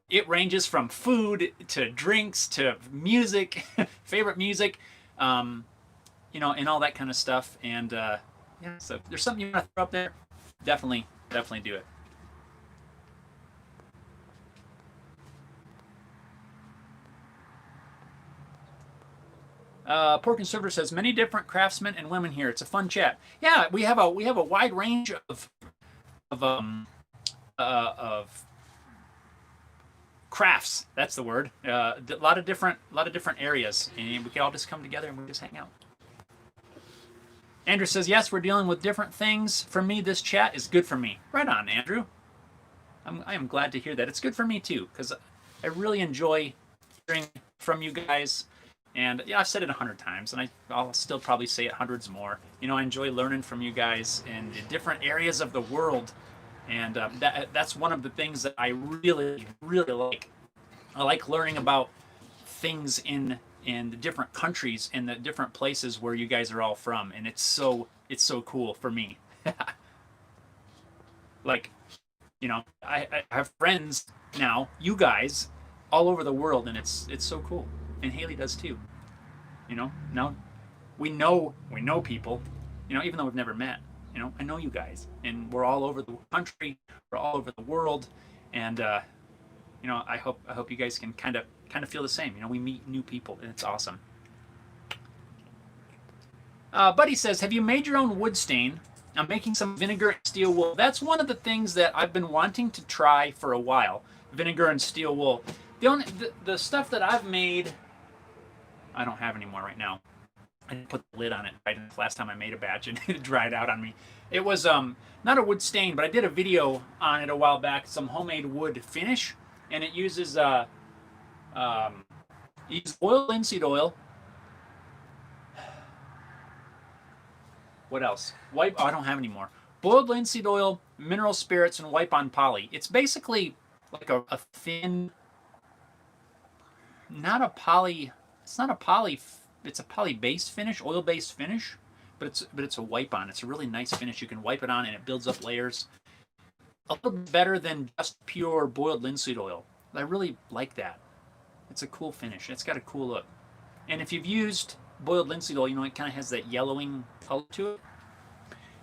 It ranges from food to drinks to music, favorite music, and all that kind of stuff. And so if there's something you want to throw up there, definitely do it. Poor Conservator says many different craftsmen and women here. It's a fun chat. Yeah, we have a wide range of crafts. That's the word. A lot of different areas, and we can all just come together and we just hang out. Andrew says yes, we're dealing with different things. For me, this chat is good for me. Right on, Andrew. I am glad to hear that. It's good for me too, because I really enjoy hearing from you guys. And yeah, I've said it 100 times, and I'll still probably say it hundreds more. You know, I enjoy learning from you guys in different areas of the world, and that's one of the things that I really, really like. I like learning about things in the different countries and the different places where you guys are all from, and it's so cool for me. Like, you know, I have friends now, you guys, all over the world, and it's so cool. And Haley does too. You know, now we know people, you know, even though we've never met. You know, I know you guys, and we're all over the country, we're all over the world, and you know, I hope you guys can kind of feel the same. You know, we meet new people, and it's awesome. Buddy says, have you made your own wood stain? I'm making some vinegar and steel wool. That's one of the things that I've been wanting to try for a while. Vinegar and steel wool. The stuff that I've made, I don't have anymore right now. I didn't put the lid on it right last time I made a batch, and it dried out on me. It was not a wood stain, but I did a video on it a while back. Some homemade wood finish, and it uses oil, linseed oil. What else? Wipe. Oh, I don't have any more. Boiled linseed oil, mineral spirits, and wipe on poly. It's basically like a thin, not a poly. It's not a poly. It's a poly-based finish, oil-based finish, but it's a wipe on. It's a really nice finish. You can wipe it on, and it builds up layers. A little bit better than just pure boiled linseed oil. I really like that. It's a cool finish. It's got a cool look. And if you've used boiled linseed oil, you know, it kind of has that yellowing color to it.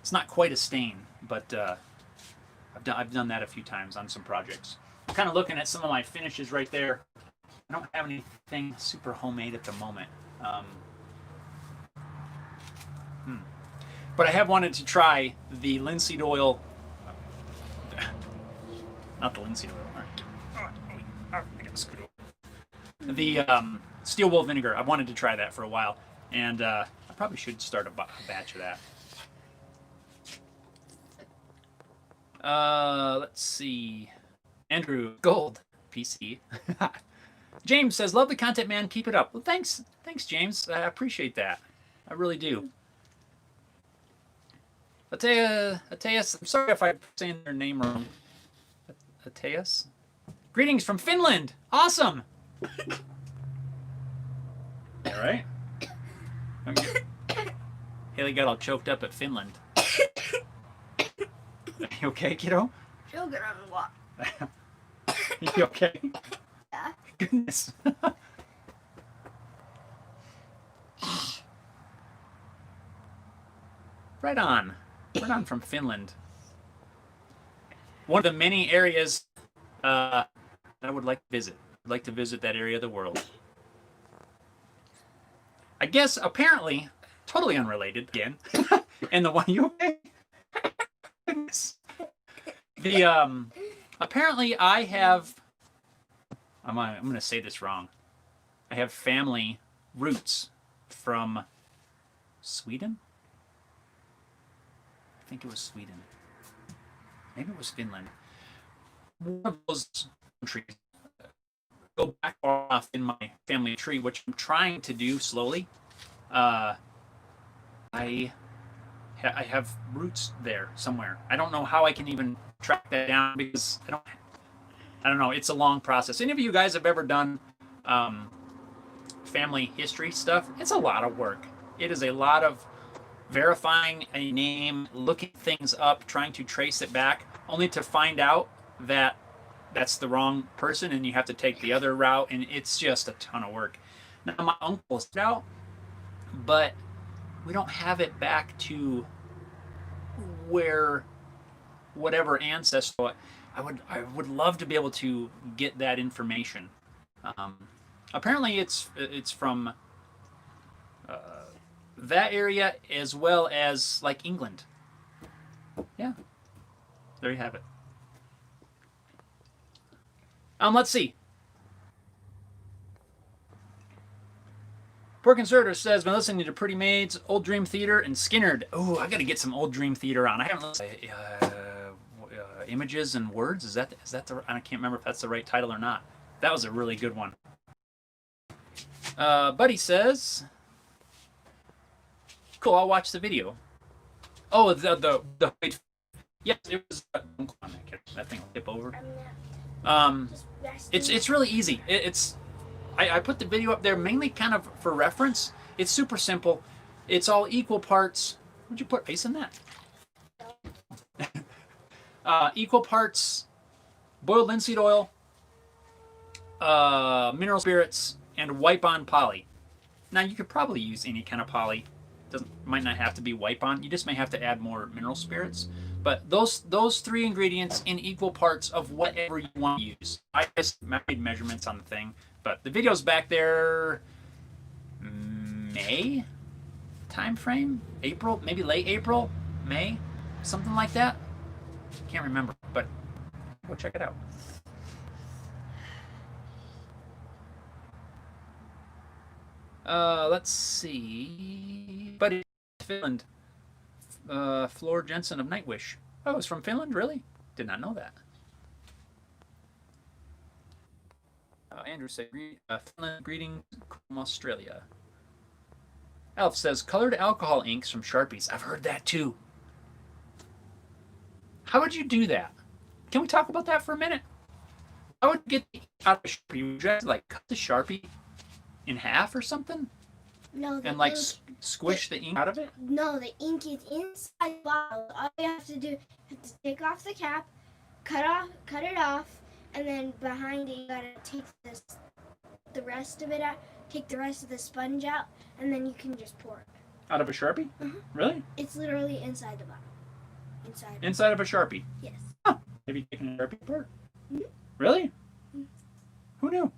It's not quite a stain, but I've done that a few times on some projects. I'm kind of looking at some of my finishes right there. I don't have anything super homemade at the moment. But I have wanted to try the linseed oil, not the linseed oil, I gotta scoot over. The steel wool vinegar. I wanted to try that for a while, and I probably should start a batch of that. Let's see. Andrew Gold, PC. James says, love the content, man. Keep it up. Well, thanks, James. I appreciate that. I really do. Ateas, I'm sorry if I'm saying their name wrong. Ateas? Greetings from Finland. Awesome. All right. Haley got all choked up at Finland. You okay, kiddo? Choking on a lot. You okay? Yeah. Goodness. Right on. Right on from Finland. One of the many areas that I would like to visit. I'd like to visit that area of the world. I guess, apparently, totally unrelated again. And the one, you okay? Goodness. The, apparently I have, I'm going to say this wrong. I have family roots from Sweden? I think it was Sweden. Maybe it was Finland. One of those countries. Go back far off in my family tree, which I'm trying to do slowly. I have roots there somewhere. I don't know how I can even track that down because I don't know. It's a long process. Any of you guys have ever done family history stuff? It's a lot of work. It is a lot of verifying a name, looking things up, trying to trace it back, only to find out that that's the wrong person and you have to take the other route, and it's just a ton of work. Now, my uncle's out, but we don't have it back to where whatever ancestor. I would love to be able to get that information. Apparently, it's from that area as well as like England. Yeah, there you have it. Let's see. Poor Conservator says, been listening to Pretty Maids, Old Dream Theater, and Skinnerd. Oh, I got to get some Old Dream Theater on. I haven't listened to Images and Words. Is that the? I can't remember if that's the right title or not. That was a really good one. Buddy says, cool. I'll watch the video. Oh, the yes, it was. Come on, that thing will tip over. It's really easy. I put the video up there mainly kind of for reference. It's super simple. It's all equal parts. Would you put ice in that? Equal parts boiled linseed oil, mineral spirits, and wipe-on poly. Now you could probably use any kind of poly. Might not have to be wipe-on. You just may have to add more mineral spirits. But those three ingredients in equal parts of whatever you want to use. I just made measurements on the thing. But the video's back there, May time frame, April, maybe late April, May, something like that. Can't remember, but go check it out. Let's see. Buddy, Finland. Floor Jensen of Nightwish. Oh, it's from Finland, really? Did not know that. Andrew said, Finland, greetings from Australia. Alf says, colored alcohol inks from Sharpies. I've heard that too. How would you do that? Can we talk about that for a minute? How would you get the ink out of a Sharpie? Would you have to like cut the Sharpie in half or something? No. And like squish the ink out of it? No, the ink is inside the bottle. All you have to do is take off the cap, cut it off, and then behind it you gotta take the rest of it out, take the rest of the sponge out, and then you can just pour it. Out of a Sharpie? Mm-hmm. Really? It's literally inside the bottle. Inside of a Sharpie? Yes. Huh. Have you taken a Sharpie apart? Mm-hmm. Really? Mm-hmm. Who knew?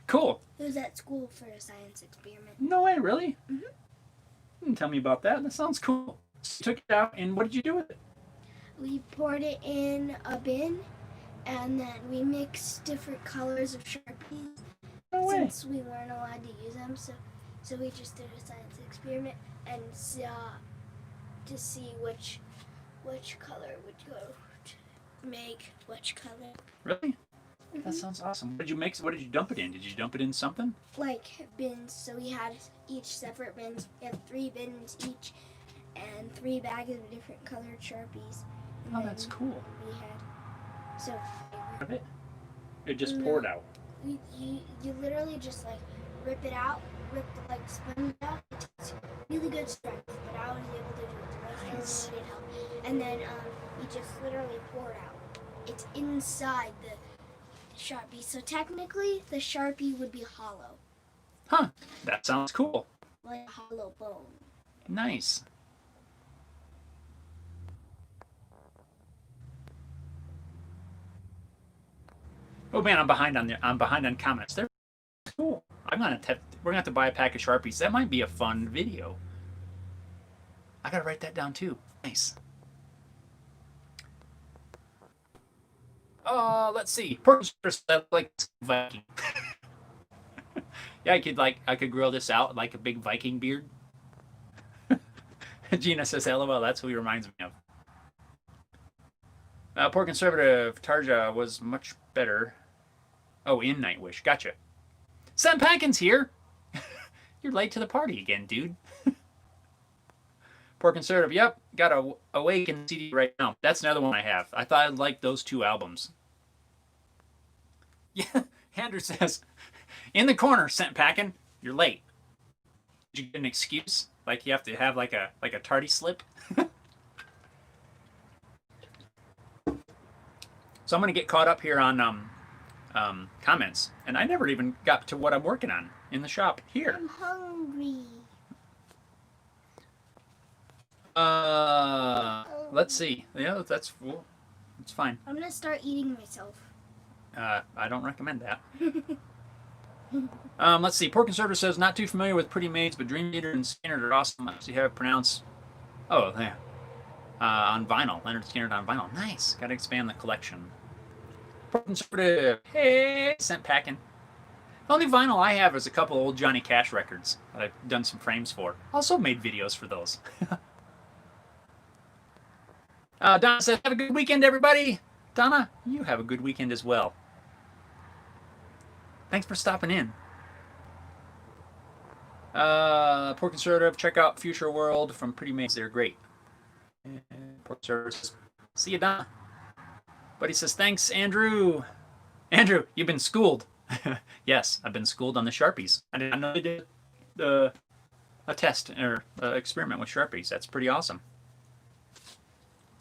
Cool. It was at school for a science experiment. No way, really? Mm-hmm. Didn't tell me about that. That sounds cool. So you took it out, and what did you do with it? We poured it in a bin, and then we mixed different colors of Sharpies. No way. Since we weren't allowed to use them, so we just did a science experiment and to see which color would go to make which color. Really? Mm-hmm. That sounds awesome. What did you make? What did you dump it in? Did you dump it in something? Like bins. So we had each separate bins. We had 3 bins each, and 3 bags of different colored Sharpies. Oh, that's cool. We had so. Of it? It just poured out. You literally just like rip it out, rip the like sponge out. It takes really good strength, but I was able to do it. The rest of them needed help. And then you just literally pour it out. It's inside the Sharpie, so technically the Sharpie would be hollow. Huh? That sounds cool. Like a hollow bone. Nice. Oh man, I'm behind on comments. They're cool. We're gonna have to buy a pack of Sharpies. That might be a fun video. I gotta write that down too. Nice. Let's see. Like Viking. Yeah, I could grill this out like a big Viking beard. Gina says, "LOL." That's who he reminds me of. Poor conservative Tarja was much better. Oh, in Nightwish. Gotcha. Sam Pankins here. You're late to the party again, dude. Poor conservative. Yep, got a Awaken CD right now. That's another one I have. I thought I'd like those 2 albums. Yeah, Andrew says, in the corner, Sam Packin, you're late. Did you get an excuse? Like you have to have like a tardy slip? So I'm gonna get caught up here on comments, and I never even got to what I'm working on in the shop here. I'm hungry. Let's see. Yeah, that's fine. I'm gonna start eating myself. I don't recommend that. Let's see. Pork Conservative says, not too familiar with Pretty Maids, but Dream Theater and Skinner are awesome. I actually have it pronounced. Oh, yeah. On vinyl. Leonard Skinner on vinyl. Nice. Got to expand the collection. Pork Conservative. Hey, sent packing. The only vinyl I have is a couple old Johnny Cash records that I've done some frames for. Also made videos for those. Donna says, have a good weekend, everybody. Donna, you have a good weekend as well. Thanks for stopping in. Pork Conservative, check out Future World from Pretty Maids. They're great. Pork Conservative says, see you, Donna. Buddy says, thanks, Andrew. Andrew, you've been schooled. Yes, I've been schooled on the Sharpies. I didn't know they did a test or experiment with Sharpies. That's pretty awesome.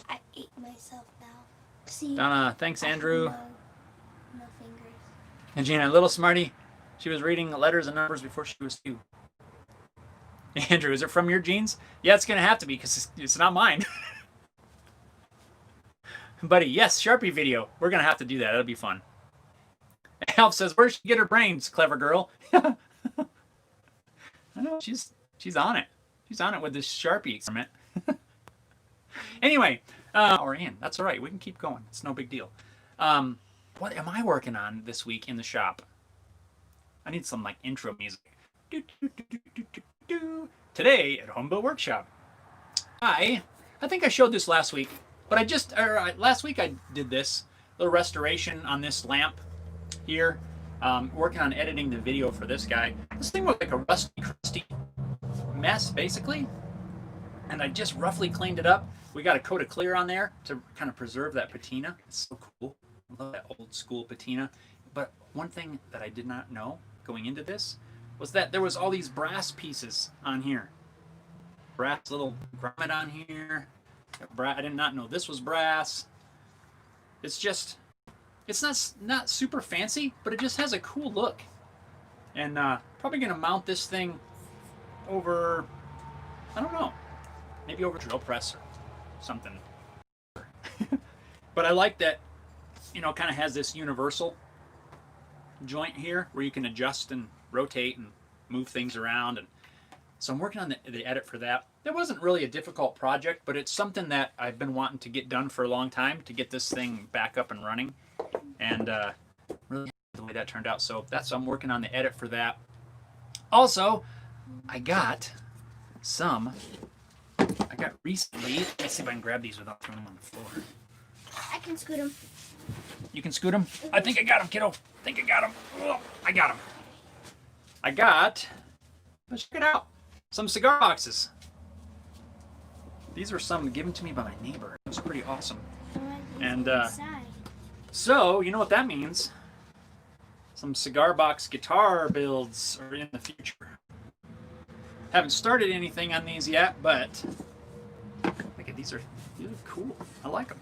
I ate myself now. See? Donna, thanks, Andrew. No fingers. And Gina, little smarty, she was reading letters and numbers before she was 2. Andrew, is it from your genes? Yeah, it's going to have to be because it's not mine. Buddy, yes, Sharpie video. We're going to have to do that. It'll be fun. Alf says, where'd she get her brains, clever girl? I know, she's on it. She's on it with this Sharpie experiment. Anyway, or in. That's all right. We can keep going. It's no big deal. What am I working on this week in the shop? I need some like intro music. Today at Homebuilt Workshop. I think I showed this last week, but last week I did this little restoration on this lamp here. Working on editing the video for this guy. This thing was like a rusty, crusty mess, basically. And I just roughly cleaned it up. We got a coat of clear on there to kind of preserve that patina. It's so cool. I love that old school patina. But one thing that I did not know going into this was that there was all these brass pieces on here. Brass little grommet on here. I did not know this was brass. It's not super fancy, but it just has a cool look. And probably going to mount this thing over, I don't know, maybe over drill press or something. But I like that, kind of has this universal joint here where you can adjust and rotate and move things around. And so I'm working on the edit for that. That wasn't really a difficult project, but it's something that I've been wanting to get done for a long time to get this thing back up and running. And really the way that turned out. So I'm working on the edit for that. Also, I got recently, let me see if I can grab these without throwing them on the floor. I can scoot them. You can scoot them? I think I got them, kiddo. I think I got them. Oh, I got them. Let's check it out. Some cigar boxes. These were some given to me by my neighbor. It was pretty awesome. And so, you know what that means. Some cigar box guitar builds are in the future. Haven't started anything on these yet, but look at these are cool. I like them.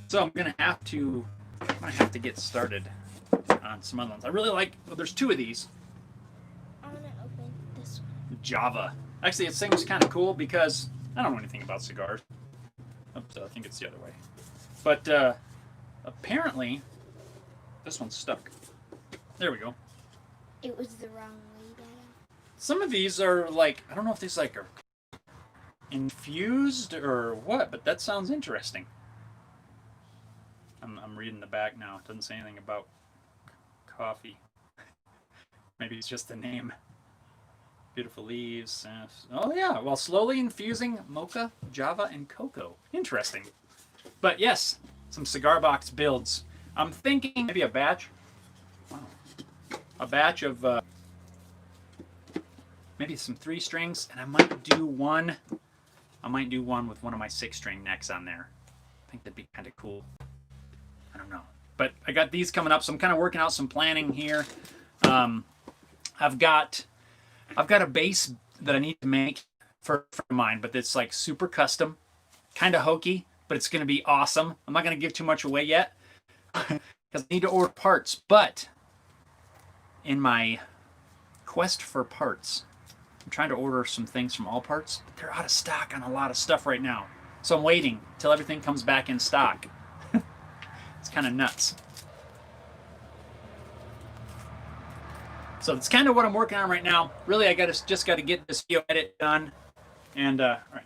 So I'm gonna have to get started on some other ones. I really like. Well, there's 2 of these. I'm gonna open this one. Java. Actually, it seems kind of cool because I don't know anything about cigars. Oops, I think it's the other way. But apparently, this one's stuck. There we go. It was the wrong way, Dad. Some of these are like, I don't know if these like are infused or what, but that sounds interesting. I'm reading the back now. It doesn't say anything about coffee. Maybe it's just the name. Beautiful leaves. Oh yeah, while slowly infusing mocha, Java, and cocoa. Interesting. But yes, some cigar box builds. I'm thinking maybe a batch. Wow. A batch of maybe some 3 strings, and I might do one with one of my 6-string necks on there. I think that'd be kind of cool. I don't know. But I got these coming up, so I'm kind of working out some planning here. I've got a bass that I need to make for mine, but it's like super custom, kind of hokey, but it's going to be awesome. I'm not going to give too much away yet because I need to order parts. But in my quest for parts, I'm trying to order some things from All Parts. They're out of stock on a lot of stuff right now. So I'm waiting till everything comes back in stock. It's kind of nuts. So that's kind of what I'm working on right now. Really, I just got to get this video edit done. And all right.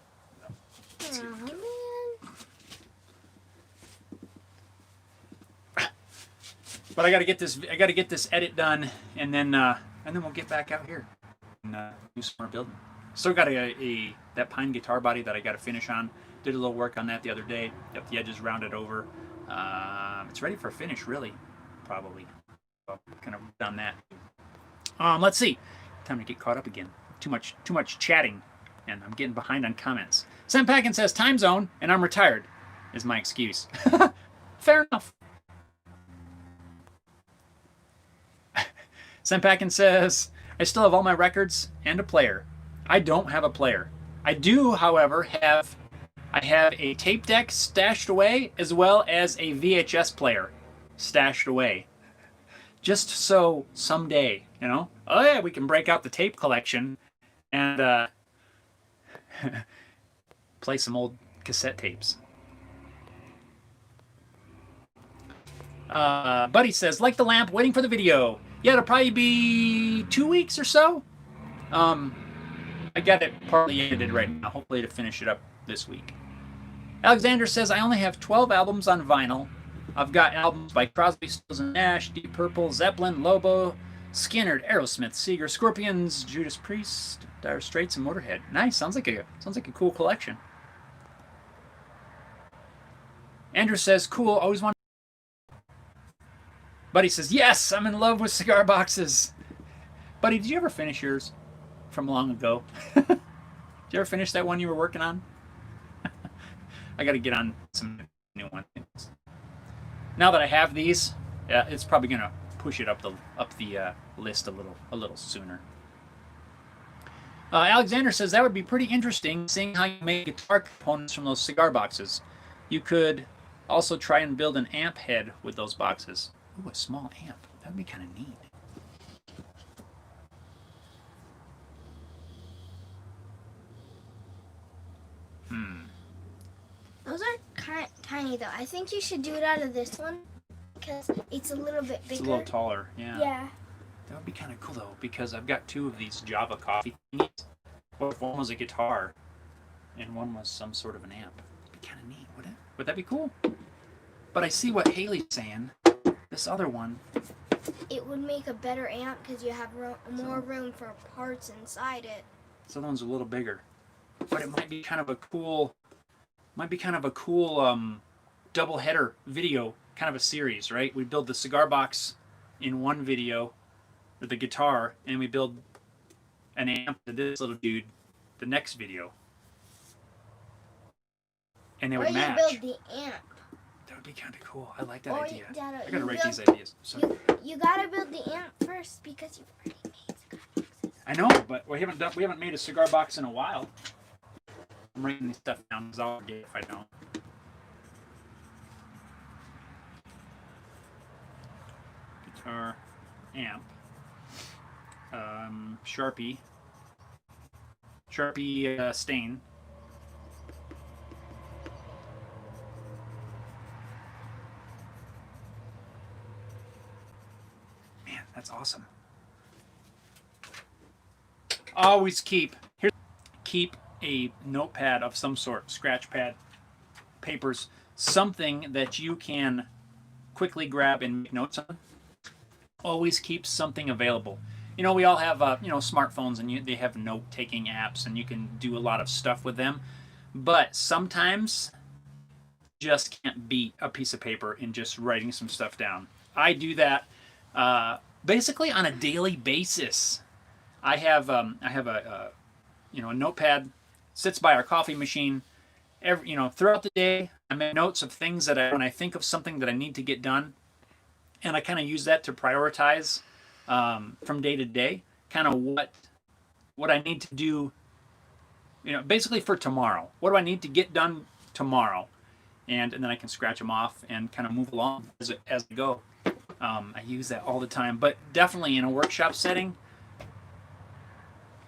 But I got to get this. I got to get this edit done, and then we'll get back out here and do some more building. Still got that pine guitar body that I got to finish on. Did a little work on that the other day. Got the edges rounded over. It's ready for a finish, really, probably. So kind of done that. Let's see. Time to get caught up again. Too much chatting, and I'm getting behind on comments. Sam Packin says time zone, and I'm retired. Is my excuse. Fair enough. Sam Packin says I still have all my records and a player. I don't have a player. I do, however, have a tape deck stashed away as well as a VHS player stashed away. Just so someday, oh yeah, we can break out the tape collection and play some old cassette tapes. Buddy says, like the lamp, waiting for the video. Yeah, it'll probably be 2 weeks or so. I got it partly edited right now. Hopefully to finish it up this week. Alexander says, I only have 12 albums on vinyl. I've got albums by Crosby, Stills and Nash, Deep Purple, Zeppelin, Lobo, Skinner, Aerosmith, Cigar, Scorpions, Judas Priest, Dire Straits, and Motorhead. Nice. Sounds like a cool collection. Andrew says, cool. Always wanted. Buddy says, yes, I'm in love with cigar boxes. Buddy, did you ever finish yours from long ago? Did you ever finish that one you were working on? I got to get on some new ones. Now that I have these, it's probably gonna push it up the list a little sooner. Alexander says that would be pretty interesting, seeing how you make guitar components from those cigar boxes. You could also try and build an amp head with those boxes. Ooh, a small amp. That'd be kind of neat. Those are tiny though. I think you should do it out of this one because it's a little bit bigger. It's a little taller, yeah. Yeah. That would be kind of cool though, because I've got 2 of these Java coffee thingies. What if one was a guitar and one was some sort of an amp? It'd be kind of neat, wouldn't it? Would that be cool? But I see what Haley's saying. This other one. It would make a better amp because you have more room for parts inside it. This other one's a little bigger, but it might be kind of a cool. Double header video, kind of a series, right? We build the cigar box in one video, or the guitar, and we build an amp to this little dude the next video. And they would match. Or you build the amp. That would be kind of cool. I like that idea. Dada, I gotta write these ideas. So. You gotta build the amp first because you've already made cigar boxes. I know, but we haven't made a cigar box in a while. I'm writing this stuff down because I'll forget if I don't. Guitar, amp, Sharpie stain. Man, that's awesome. Always keep a notepad of some sort, scratch pad, papers, something that you can quickly grab and make notes on. Always keep something available. We all have smartphones, and they have note-taking apps, and you can do a lot of stuff with them. But sometimes just can't beat a piece of paper and just writing some stuff down. I do that basically on a daily basis. I have a notepad sits by our coffee machine. Throughout the day, I make notes of things that when I think of something that I need to get done, and I kind of use that to prioritize from day to day, kind of what I need to do, basically for tomorrow. What do I need to get done tomorrow? And then I can scratch them off and kind of move along as I go. I use that all the time, but definitely in a workshop setting,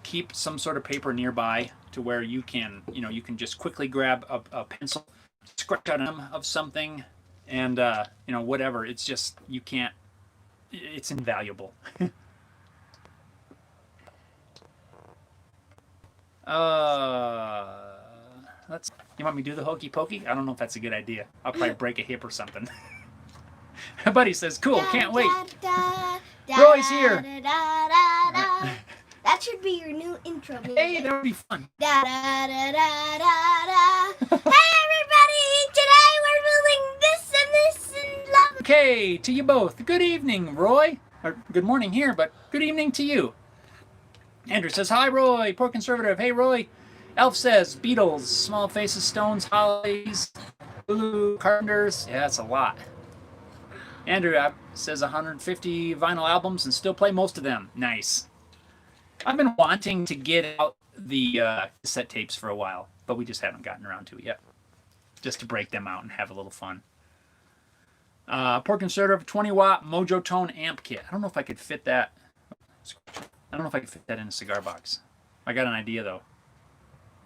keep some sort of paper nearby to where you can just quickly grab a pencil, scratch out of something, and whatever. It's just, you can't. It's invaluable. Let's. You want me to do the hokey pokey? I don't know if that's a good idea. I'll probably break a hip or something. My buddy says, "Cool, can't wait." Roy's here. That should be your new intro music. Hey, that would be fun. Da, da, da, da, da, da. Hey everybody! Today we're building this and this and blah. Okay, to you both. Good evening, Roy. Or good morning here, but good evening to you. Andrew says, "Hi, Roy." Poor conservative. Hey, Roy. Elf says, "Beatles, Small Faces, Stones, Hollies, Lulu, Carpenters." Yeah, that's a lot. Andrew says 150 vinyl albums and still play most of them. Nice. I've been wanting to get out the cassette tapes for a while, but we just haven't gotten around to it yet. Just to break them out and have a little fun. Poor conservative, 20-watt Mojo Tone amp kit. I don't know if I could fit that. I don't know if I could fit that in a cigar box. I got an idea, though.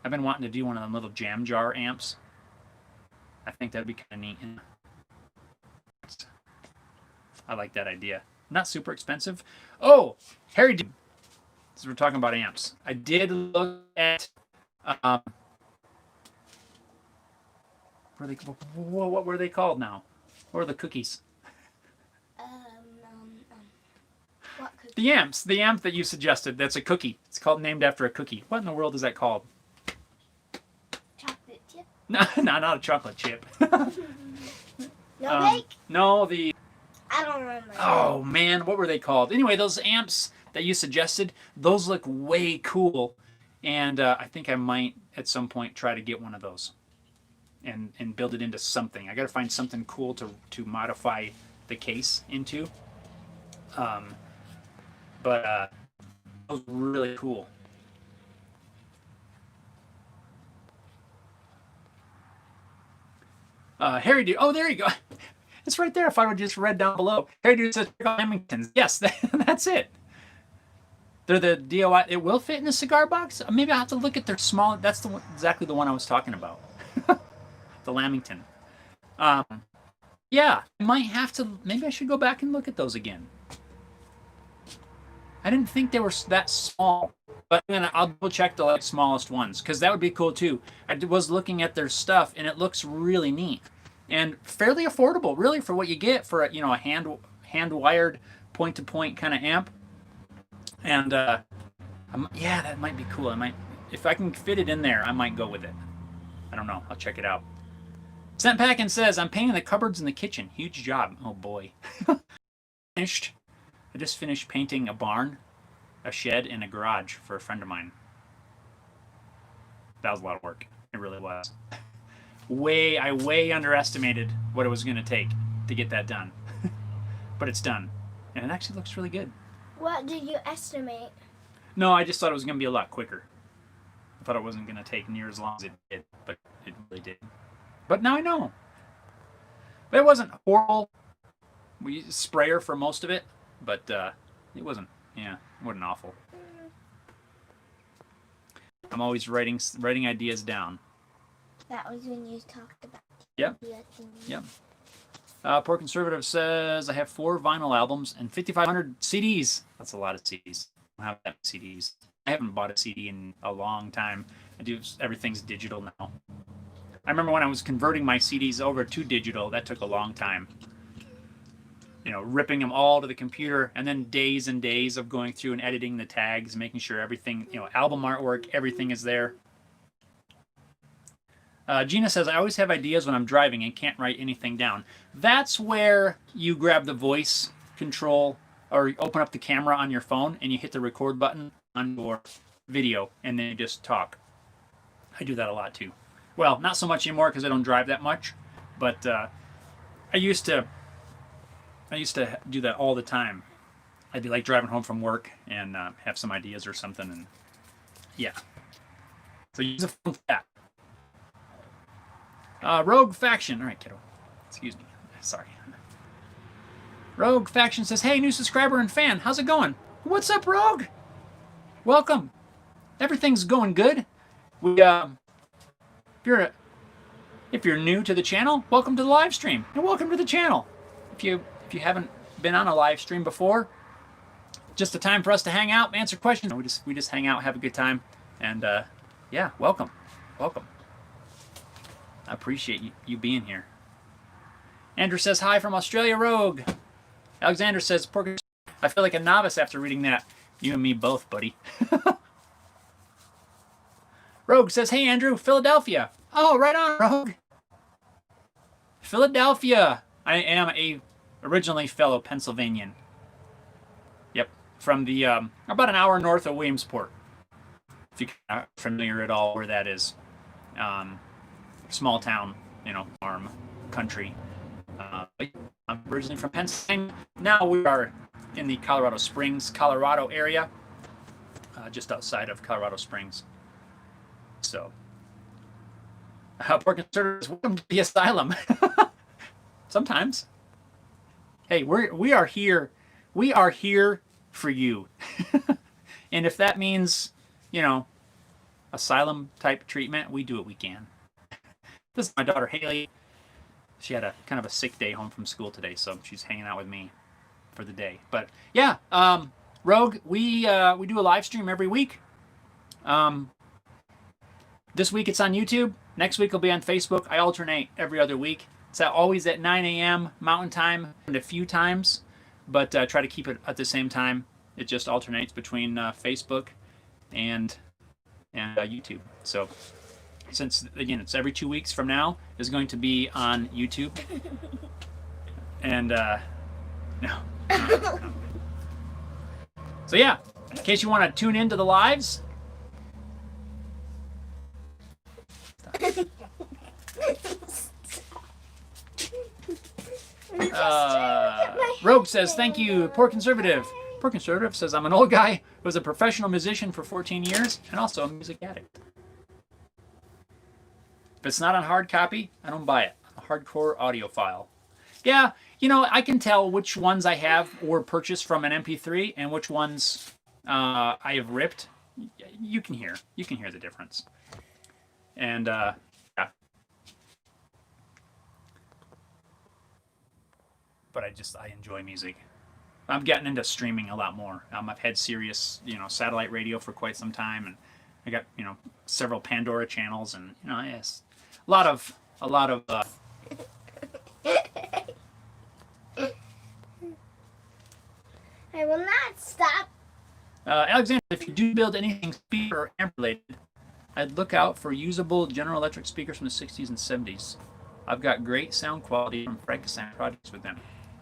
I've been wanting to do one of them little jam jar amps. I think that'd be kind of neat. I like that idea. Not super expensive. Oh, Harry, so we're talking about amps. I did look at what were they called now? What are the cookies? What cookie? The amps. The amp that you suggested. That's a cookie. It's called named after a cookie. What in the world is that called? Chocolate chip? No, not a chocolate chip. No bake? No, the... I don't remember. Oh, man. What were they called? Anyway, those amps that you suggested, those look way cool. And I think I might, at some point, try to get one of those. And build it into something. I got to find something cool to modify the case into. But those were really cool. Harry Dude. Oh, there you go. It's right there. If I would just read down below. Harry Dude says Lamingtons. Yes, that's it. They're the DIY. It will fit in a cigar box. Maybe I'll have to look at their small. That's the one, exactly the one I was talking about. The Lamington. Yeah, I might have to. Maybe I should go back and look at those again. I didn't think they were that small, but I'll double check the smallest ones because that would be cool too. I was looking at their stuff and it looks really neat and fairly affordable, really, for what you get for a hand wired point to point kind of amp. And yeah, that might be cool. I might, if I can fit it in there, I might go with it. I don't know. I'll check it out. Sent Packin says, "I'm painting the cupboards in the kitchen. Huge job." Oh boy. Finished. I just finished painting a barn, a shed, and a garage for a friend of mine. That was a lot of work. It really was. I way underestimated what it was going to take to get that done. But it's done. And it actually looks really good. What did you estimate? No, I just thought it was going to be a lot quicker. I thought it wasn't going to take near as long as it did, but it really did. But now I know. But it wasn't horrible. We used a sprayer for most of it, but it wasn't. Yeah, it wasn't awful. I'm always writing ideas down. That was when you talked about. Yep. Yep. Poor Conservative says, "I have 4 vinyl albums and 5,500 CDs." That's a lot of CDs. I don't have that many CDs. I haven't bought a CD in a long time. Everything's digital now. I remember when I was converting my CDs over to digital, that took a long time. Ripping them all to the computer, and then days and days of going through and editing the tags, making sure everything, album artwork, everything is there. Gina says, "I always have ideas when I'm driving and can't write anything down." That's where you grab the voice control or open up the camera on your phone and you hit the record button on your video and then you just talk. I do that a lot too. Well, not so much anymore because I don't drive that much, but I used to do that all the time. I'd be like driving home from work and have some ideas or something, and yeah. So use a phone for that. Rogue Faction. All right, kiddo. Excuse me. Sorry. Rogue Faction says, "Hey, new subscriber and fan. How's it going?" What's up, Rogue? Welcome. Everything's going good. If you're new to the channel, welcome to the live stream, and welcome to the channel. If you haven't been on a live stream before, just a time for us to hang out, answer questions. We just hang out, have a good time, and Yeah, welcome. Welcome. I appreciate you being here. Andrew says hi from Australia, Rogue. Alexander says, I feel like a novice after reading that. You and me both, buddy. Rogue says, hey, Andrew, Philadelphia. Oh, right on, Rogue. Philadelphia. I am a originally fellow Pennsylvanian. Yep, from the about an hour north of Williamsport. If you're not familiar at all where that is. Small town, farm, country. I'm originally from Pennsylvania. Now we are in the Colorado Springs, Colorado area, just outside of Colorado Springs. So, poor conservatives, welcome to the asylum. Sometimes. Hey, we are here. We are here for you. And if that means, asylum type treatment, we do what we can. This is my daughter Haley. She had a kind of a sick day home from school today, so she's hanging out with me for the day. But yeah, Rogue, we do a live stream every week. This week it's on YouTube. Next week it'll be on Facebook. I alternate every other week. It's always at 9 a.m. Mountain Time, and a few times, but try to keep it at the same time. It just alternates between Facebook and YouTube. So since, again, it's every 2 weeks from now, is going to be on YouTube. And no. So yeah, in case you want to tune into the lives. Rogue says, thank you, Poor Conservative. Poor Conservative says, I'm an old guy who was a professional musician for 14 years and also a music addict. If it's not on hard copy, I don't buy it. I'm a hardcore audiophile. Yeah, I can tell which ones I have were purchased from an MP3 and which ones I have ripped. You can hear the difference. And yeah. But I enjoy music. I'm getting into streaming a lot more. I've had Sirius, satellite radio for quite some time, and I got, several Pandora channels, and yes, a lot of. I will not stop. Alexander, if you do build anything speaker or amp related, I'd look out for usable General Electric speakers from the 60s and 70s. I've got great sound quality from Frankenstein projects with them.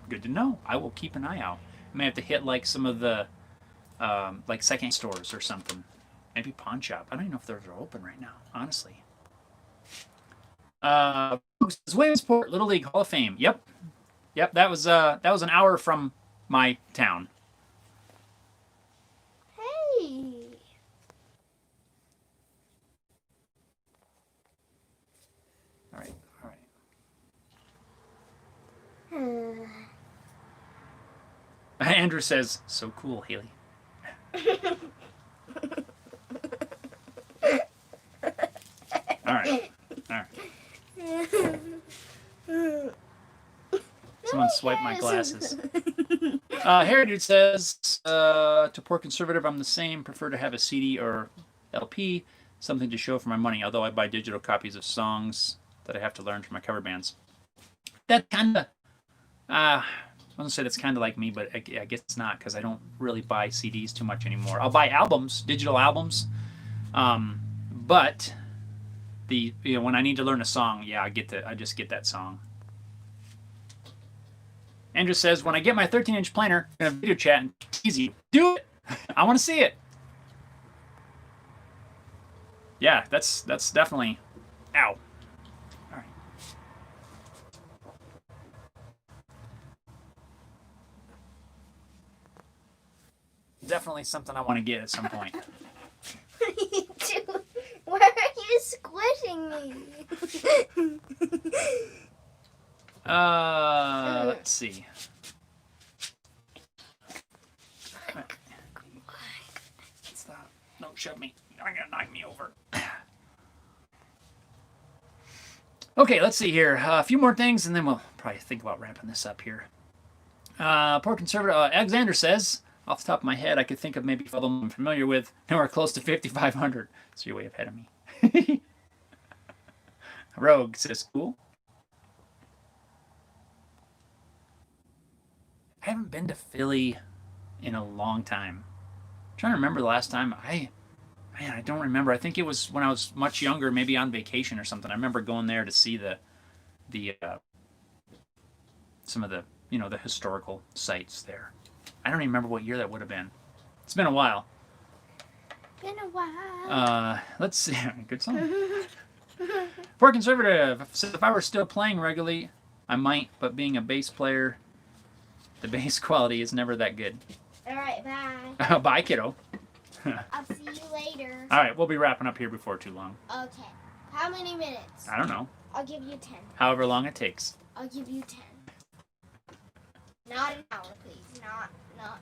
Good to know. I will keep an eye out. I may have to hit like some of the like second stores or something. Maybe pawn shop. I don't even know if those are open right now, honestly. Williamsport Little League Hall of Fame. Yep. That was an hour from my town. Hey. All right. Andrew says, so cool, Haley. All right. Someone swiped my glasses. Heritage says, to Poor Conservative, I'm the same. Prefer to have a CD or LP, something to show for my money, although I buy digital copies of songs that I have to learn for my cover bands. That kind of, I wouldn't say that's kind of like me, but I guess it's not, because I don't really buy CDs too much anymore. I'll buy albums, digital albums, but when I need to learn a song, yeah, I just get that song. Andrew says, when I get my 13-inch planer, I'm going to video chat and tease you. Do it! I want to see it. Yeah, that's definitely, ow. All right. Definitely something I want to get at some point. Why are you squishing me? Let's see. Stop. Don't shove me. You're gonna knock me over. Okay, let's see here. A few more things, and then we'll probably think about wrapping this up here. Poor Conservative Alexander says, off the top of my head, I could think of maybe 12 of them I'm familiar with, and we're close to 5,500. So you're way ahead of me. Rogue says cool. I haven't been to Philly in a long time. I'm trying to remember the last time I don't remember. I think it was when I was much younger, maybe on vacation or something. I remember going there to see the some of the the historical sites there. I don't even remember what year that would have been. It's been a while. Been a while. Let's see. Good song. Poor Conservative says if I were still playing regularly, I might, but being a bass player, the bass quality is never that good. All right, bye. Bye, kiddo. I'll see you later. All right, we'll be wrapping up here before too long. Okay. How many minutes? I don't know. I'll give you 10. However long it takes. I'll give you 10. Not an hour, please. Not an hour.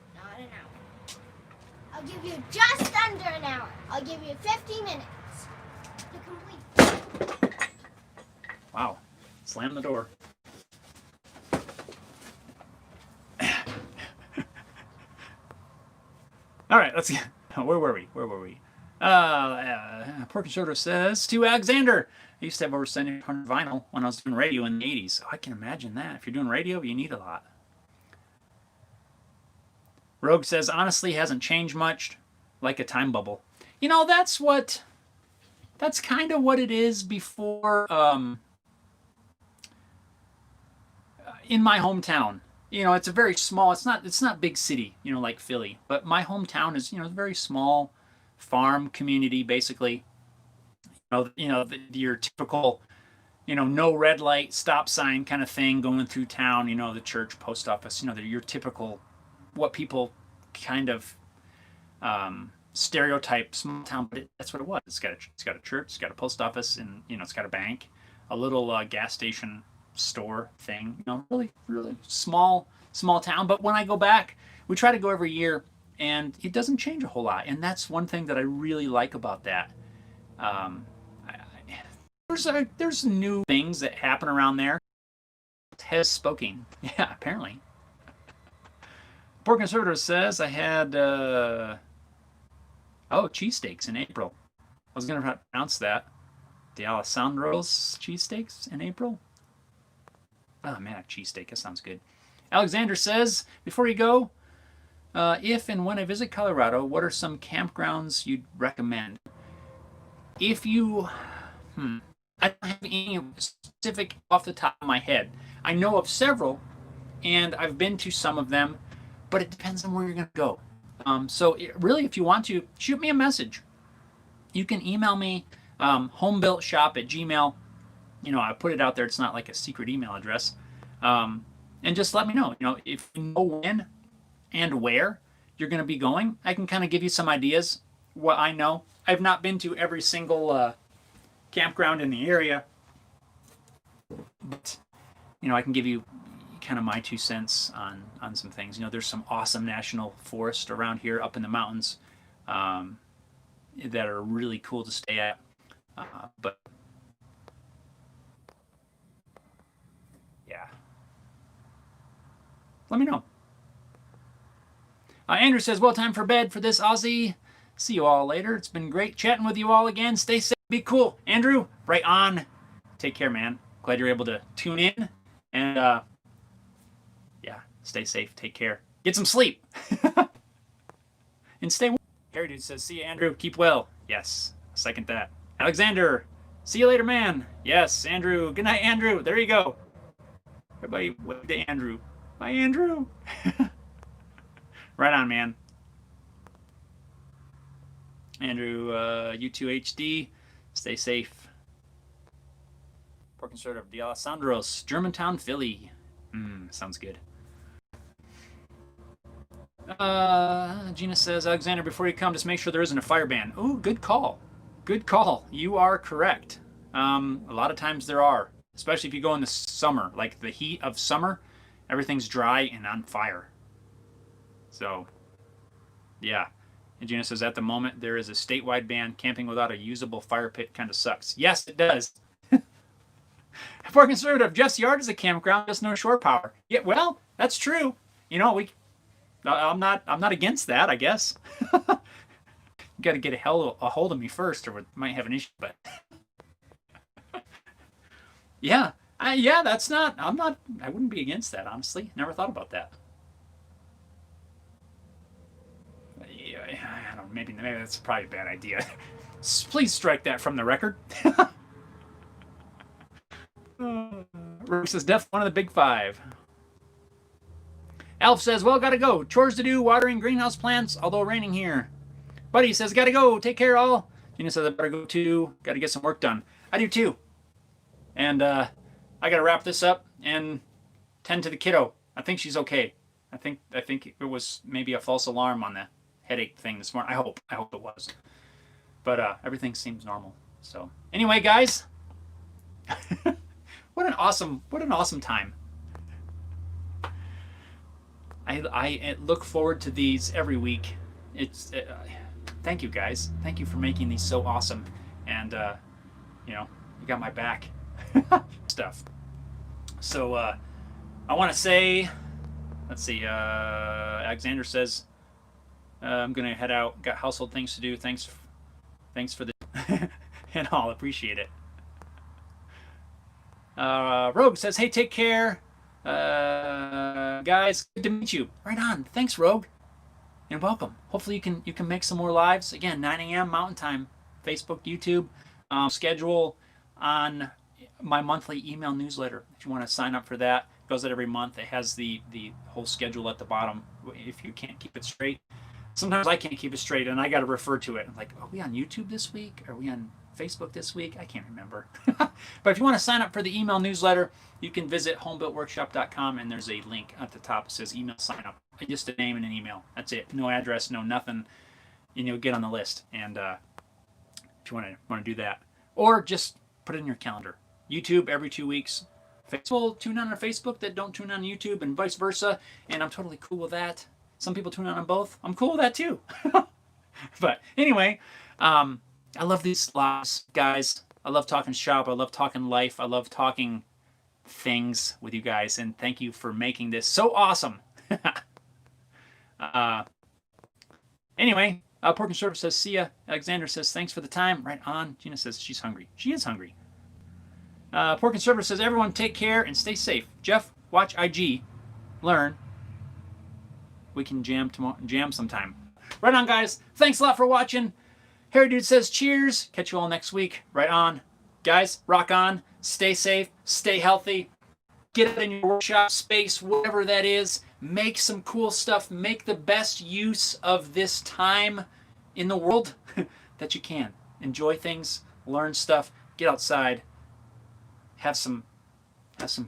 I'll give you just under an hour. I'll give you 50 minutes to complete. Wow. Slam the door. All right, let's get. Where were we? Poor Conservative says to Alexander. I used to have over 700 vinyl when I was doing radio in the 80s. Oh, I can imagine that. If you're doing radio, you need a lot. Rogue says, honestly, hasn't changed much, like a time bubble. That's kind of what it is before, in my hometown. It's a very small, it's not big city, like Philly, but my hometown is, a very small farm community, basically. Your typical, no red light, stop sign kind of thing going through town, the church, post office, your typical, what people kind of stereotype small town, but that's what it was. It's got a church, it's got a post office, and, it's got a bank, a little gas station store thing, really, really small town. But when I go back, we try to go every year, and it doesn't change a whole lot. And that's one thing that I really like about that. There's new things that happen around there. Has spoken. Yeah, apparently. Poor Conservative says I had cheesesteaks in April. I was gonna pronounce that. The Alessandro's cheesesteaks in April. Oh man, a cheesesteak, that sounds good. Alexander says, before you go, if and when I visit Colorado, what are some campgrounds you'd recommend? If you, I don't have any specific off the top of my head. I know of several, and I've been to some of them, but it depends on where you're going to go. So really, if you want to, shoot me a message. You can email me, homebuiltshop@gmail.com. I put it out there. It's not like a secret email address. And just let me know, if you know when and where you're going to be going. I can kind of give you some ideas, what I know. I've not been to every single campground in the area, but, I can give you kind of my 2 cents on some things. There's some awesome national forest around here up in the mountains that are really cool to stay at. But yeah, let me know. Andrew says, well, time for bed for this Aussie. See you all later. It's been great chatting with you all again. Stay safe. Be cool. Andrew, right on. Take care, man. Glad you're able to tune in. And, yeah, stay safe. Take care. Get some sleep. And stay warm. Harry Dude says, see you, Andrew. Keep well. Yes, second that. Alexander, see you later, man. Yes, Andrew. Good night, Andrew. There you go. Everybody wave to Andrew. Bye, Andrew. Right on, man. Andrew, U2HD, stay safe. Poor Conservative, De Alessandro's, Germantown, Philly. Sounds good. Gina says, Alexander, before you come, just make sure there isn't a fire ban. Ooh, good call. Good call. You are correct. A lot of times there are, especially if you go in the summer, like the heat of summer, everything's dry and on fire. So, yeah. And Gina says, at the moment, there is a statewide ban. Camping without a usable fire pit kind of sucks. Yes, it does. For Conservative, Jeff's Yard is a campground, just no shore power. Yeah, well, that's true. I'm not against that, I guess. got to get a hold of me first, or we might have an issue. But yeah, that's not. I wouldn't be against that, honestly. Never thought about that. Yeah, I don't. Maybe that's probably a bad idea. Please strike that from the record. Rook says, "Def one of the big five." Alf says, "Well, gotta go. Chores to do, watering greenhouse plants, although raining here." Buddy says, "Gotta go. Take care, all." Gina says, "I better go too. Gotta get some work done." I do too. And I gotta wrap this up and tend to the kiddo. I think she's okay. I think it was maybe a false alarm on the headache thing this morning. I hope it was. But everything seems normal. So anyway, guys, what an awesome time. I look forward to these every week. It's thank you guys. Thank you for making these so awesome. And you got my back. Stuff. So I want to say, let's see. Alexander says, "I'm gonna head out. Got household things to do. Thanks for the and I'll appreciate it." Rogue says, "Hey, take care. Guys, good to meet you." Right on. Thanks, Rogue, and welcome. Hopefully you can make some more lives. Again, 9 a.m. Mountain Time, Facebook, YouTube. Schedule on my monthly email newsletter. If you want to sign up for that, it goes out every month. It has the whole schedule at the bottom. If you can't keep it straight, sometimes I can't keep it straight, and I got to refer to it. I'm like, are we on YouTube this week? Are we on Facebook this week? I can't remember. But if you want to sign up for the email newsletter, you can visit homebuiltworkshop.com, and there's a link at the top that says email sign up. Just a name and an email. That's it. No address, no nothing. And you'll get on the list. And if you want to do that, or just put it in your calendar. YouTube every 2 weeks. People tune on Facebook that don't tune on YouTube, and vice versa. And I'm totally cool with that. Some people tune on both. I'm cool with that too. But anyway, I love these lives, guys. I love talking shop. I love talking life. I love talking things with you guys. And thank you for making this so awesome. Anyway, Pork and Short says, "See ya." Alexander says, "Thanks for the time." Right on. Gina says she's hungry. She is hungry. Pork and Server says, "Everyone take care and stay safe." Jeff, watch IG. Learn. We can jam sometime. Right on, guys. Thanks a lot for watching. Harry Dude says, "Cheers." Catch you all next week. Right on. Guys, rock on. Stay safe. Stay healthy. Get it in your workshop space, whatever that is. Make some cool stuff. Make the best use of this time in the world that you can. Enjoy things. Learn stuff. Get outside. Have some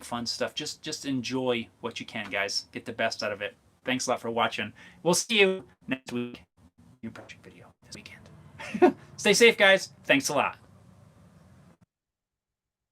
fun stuff. Just enjoy what you can, guys. Get the best out of it. Thanks a lot for watching. We'll see you next week. New project video this weekend. Stay safe, guys. Thanks a lot.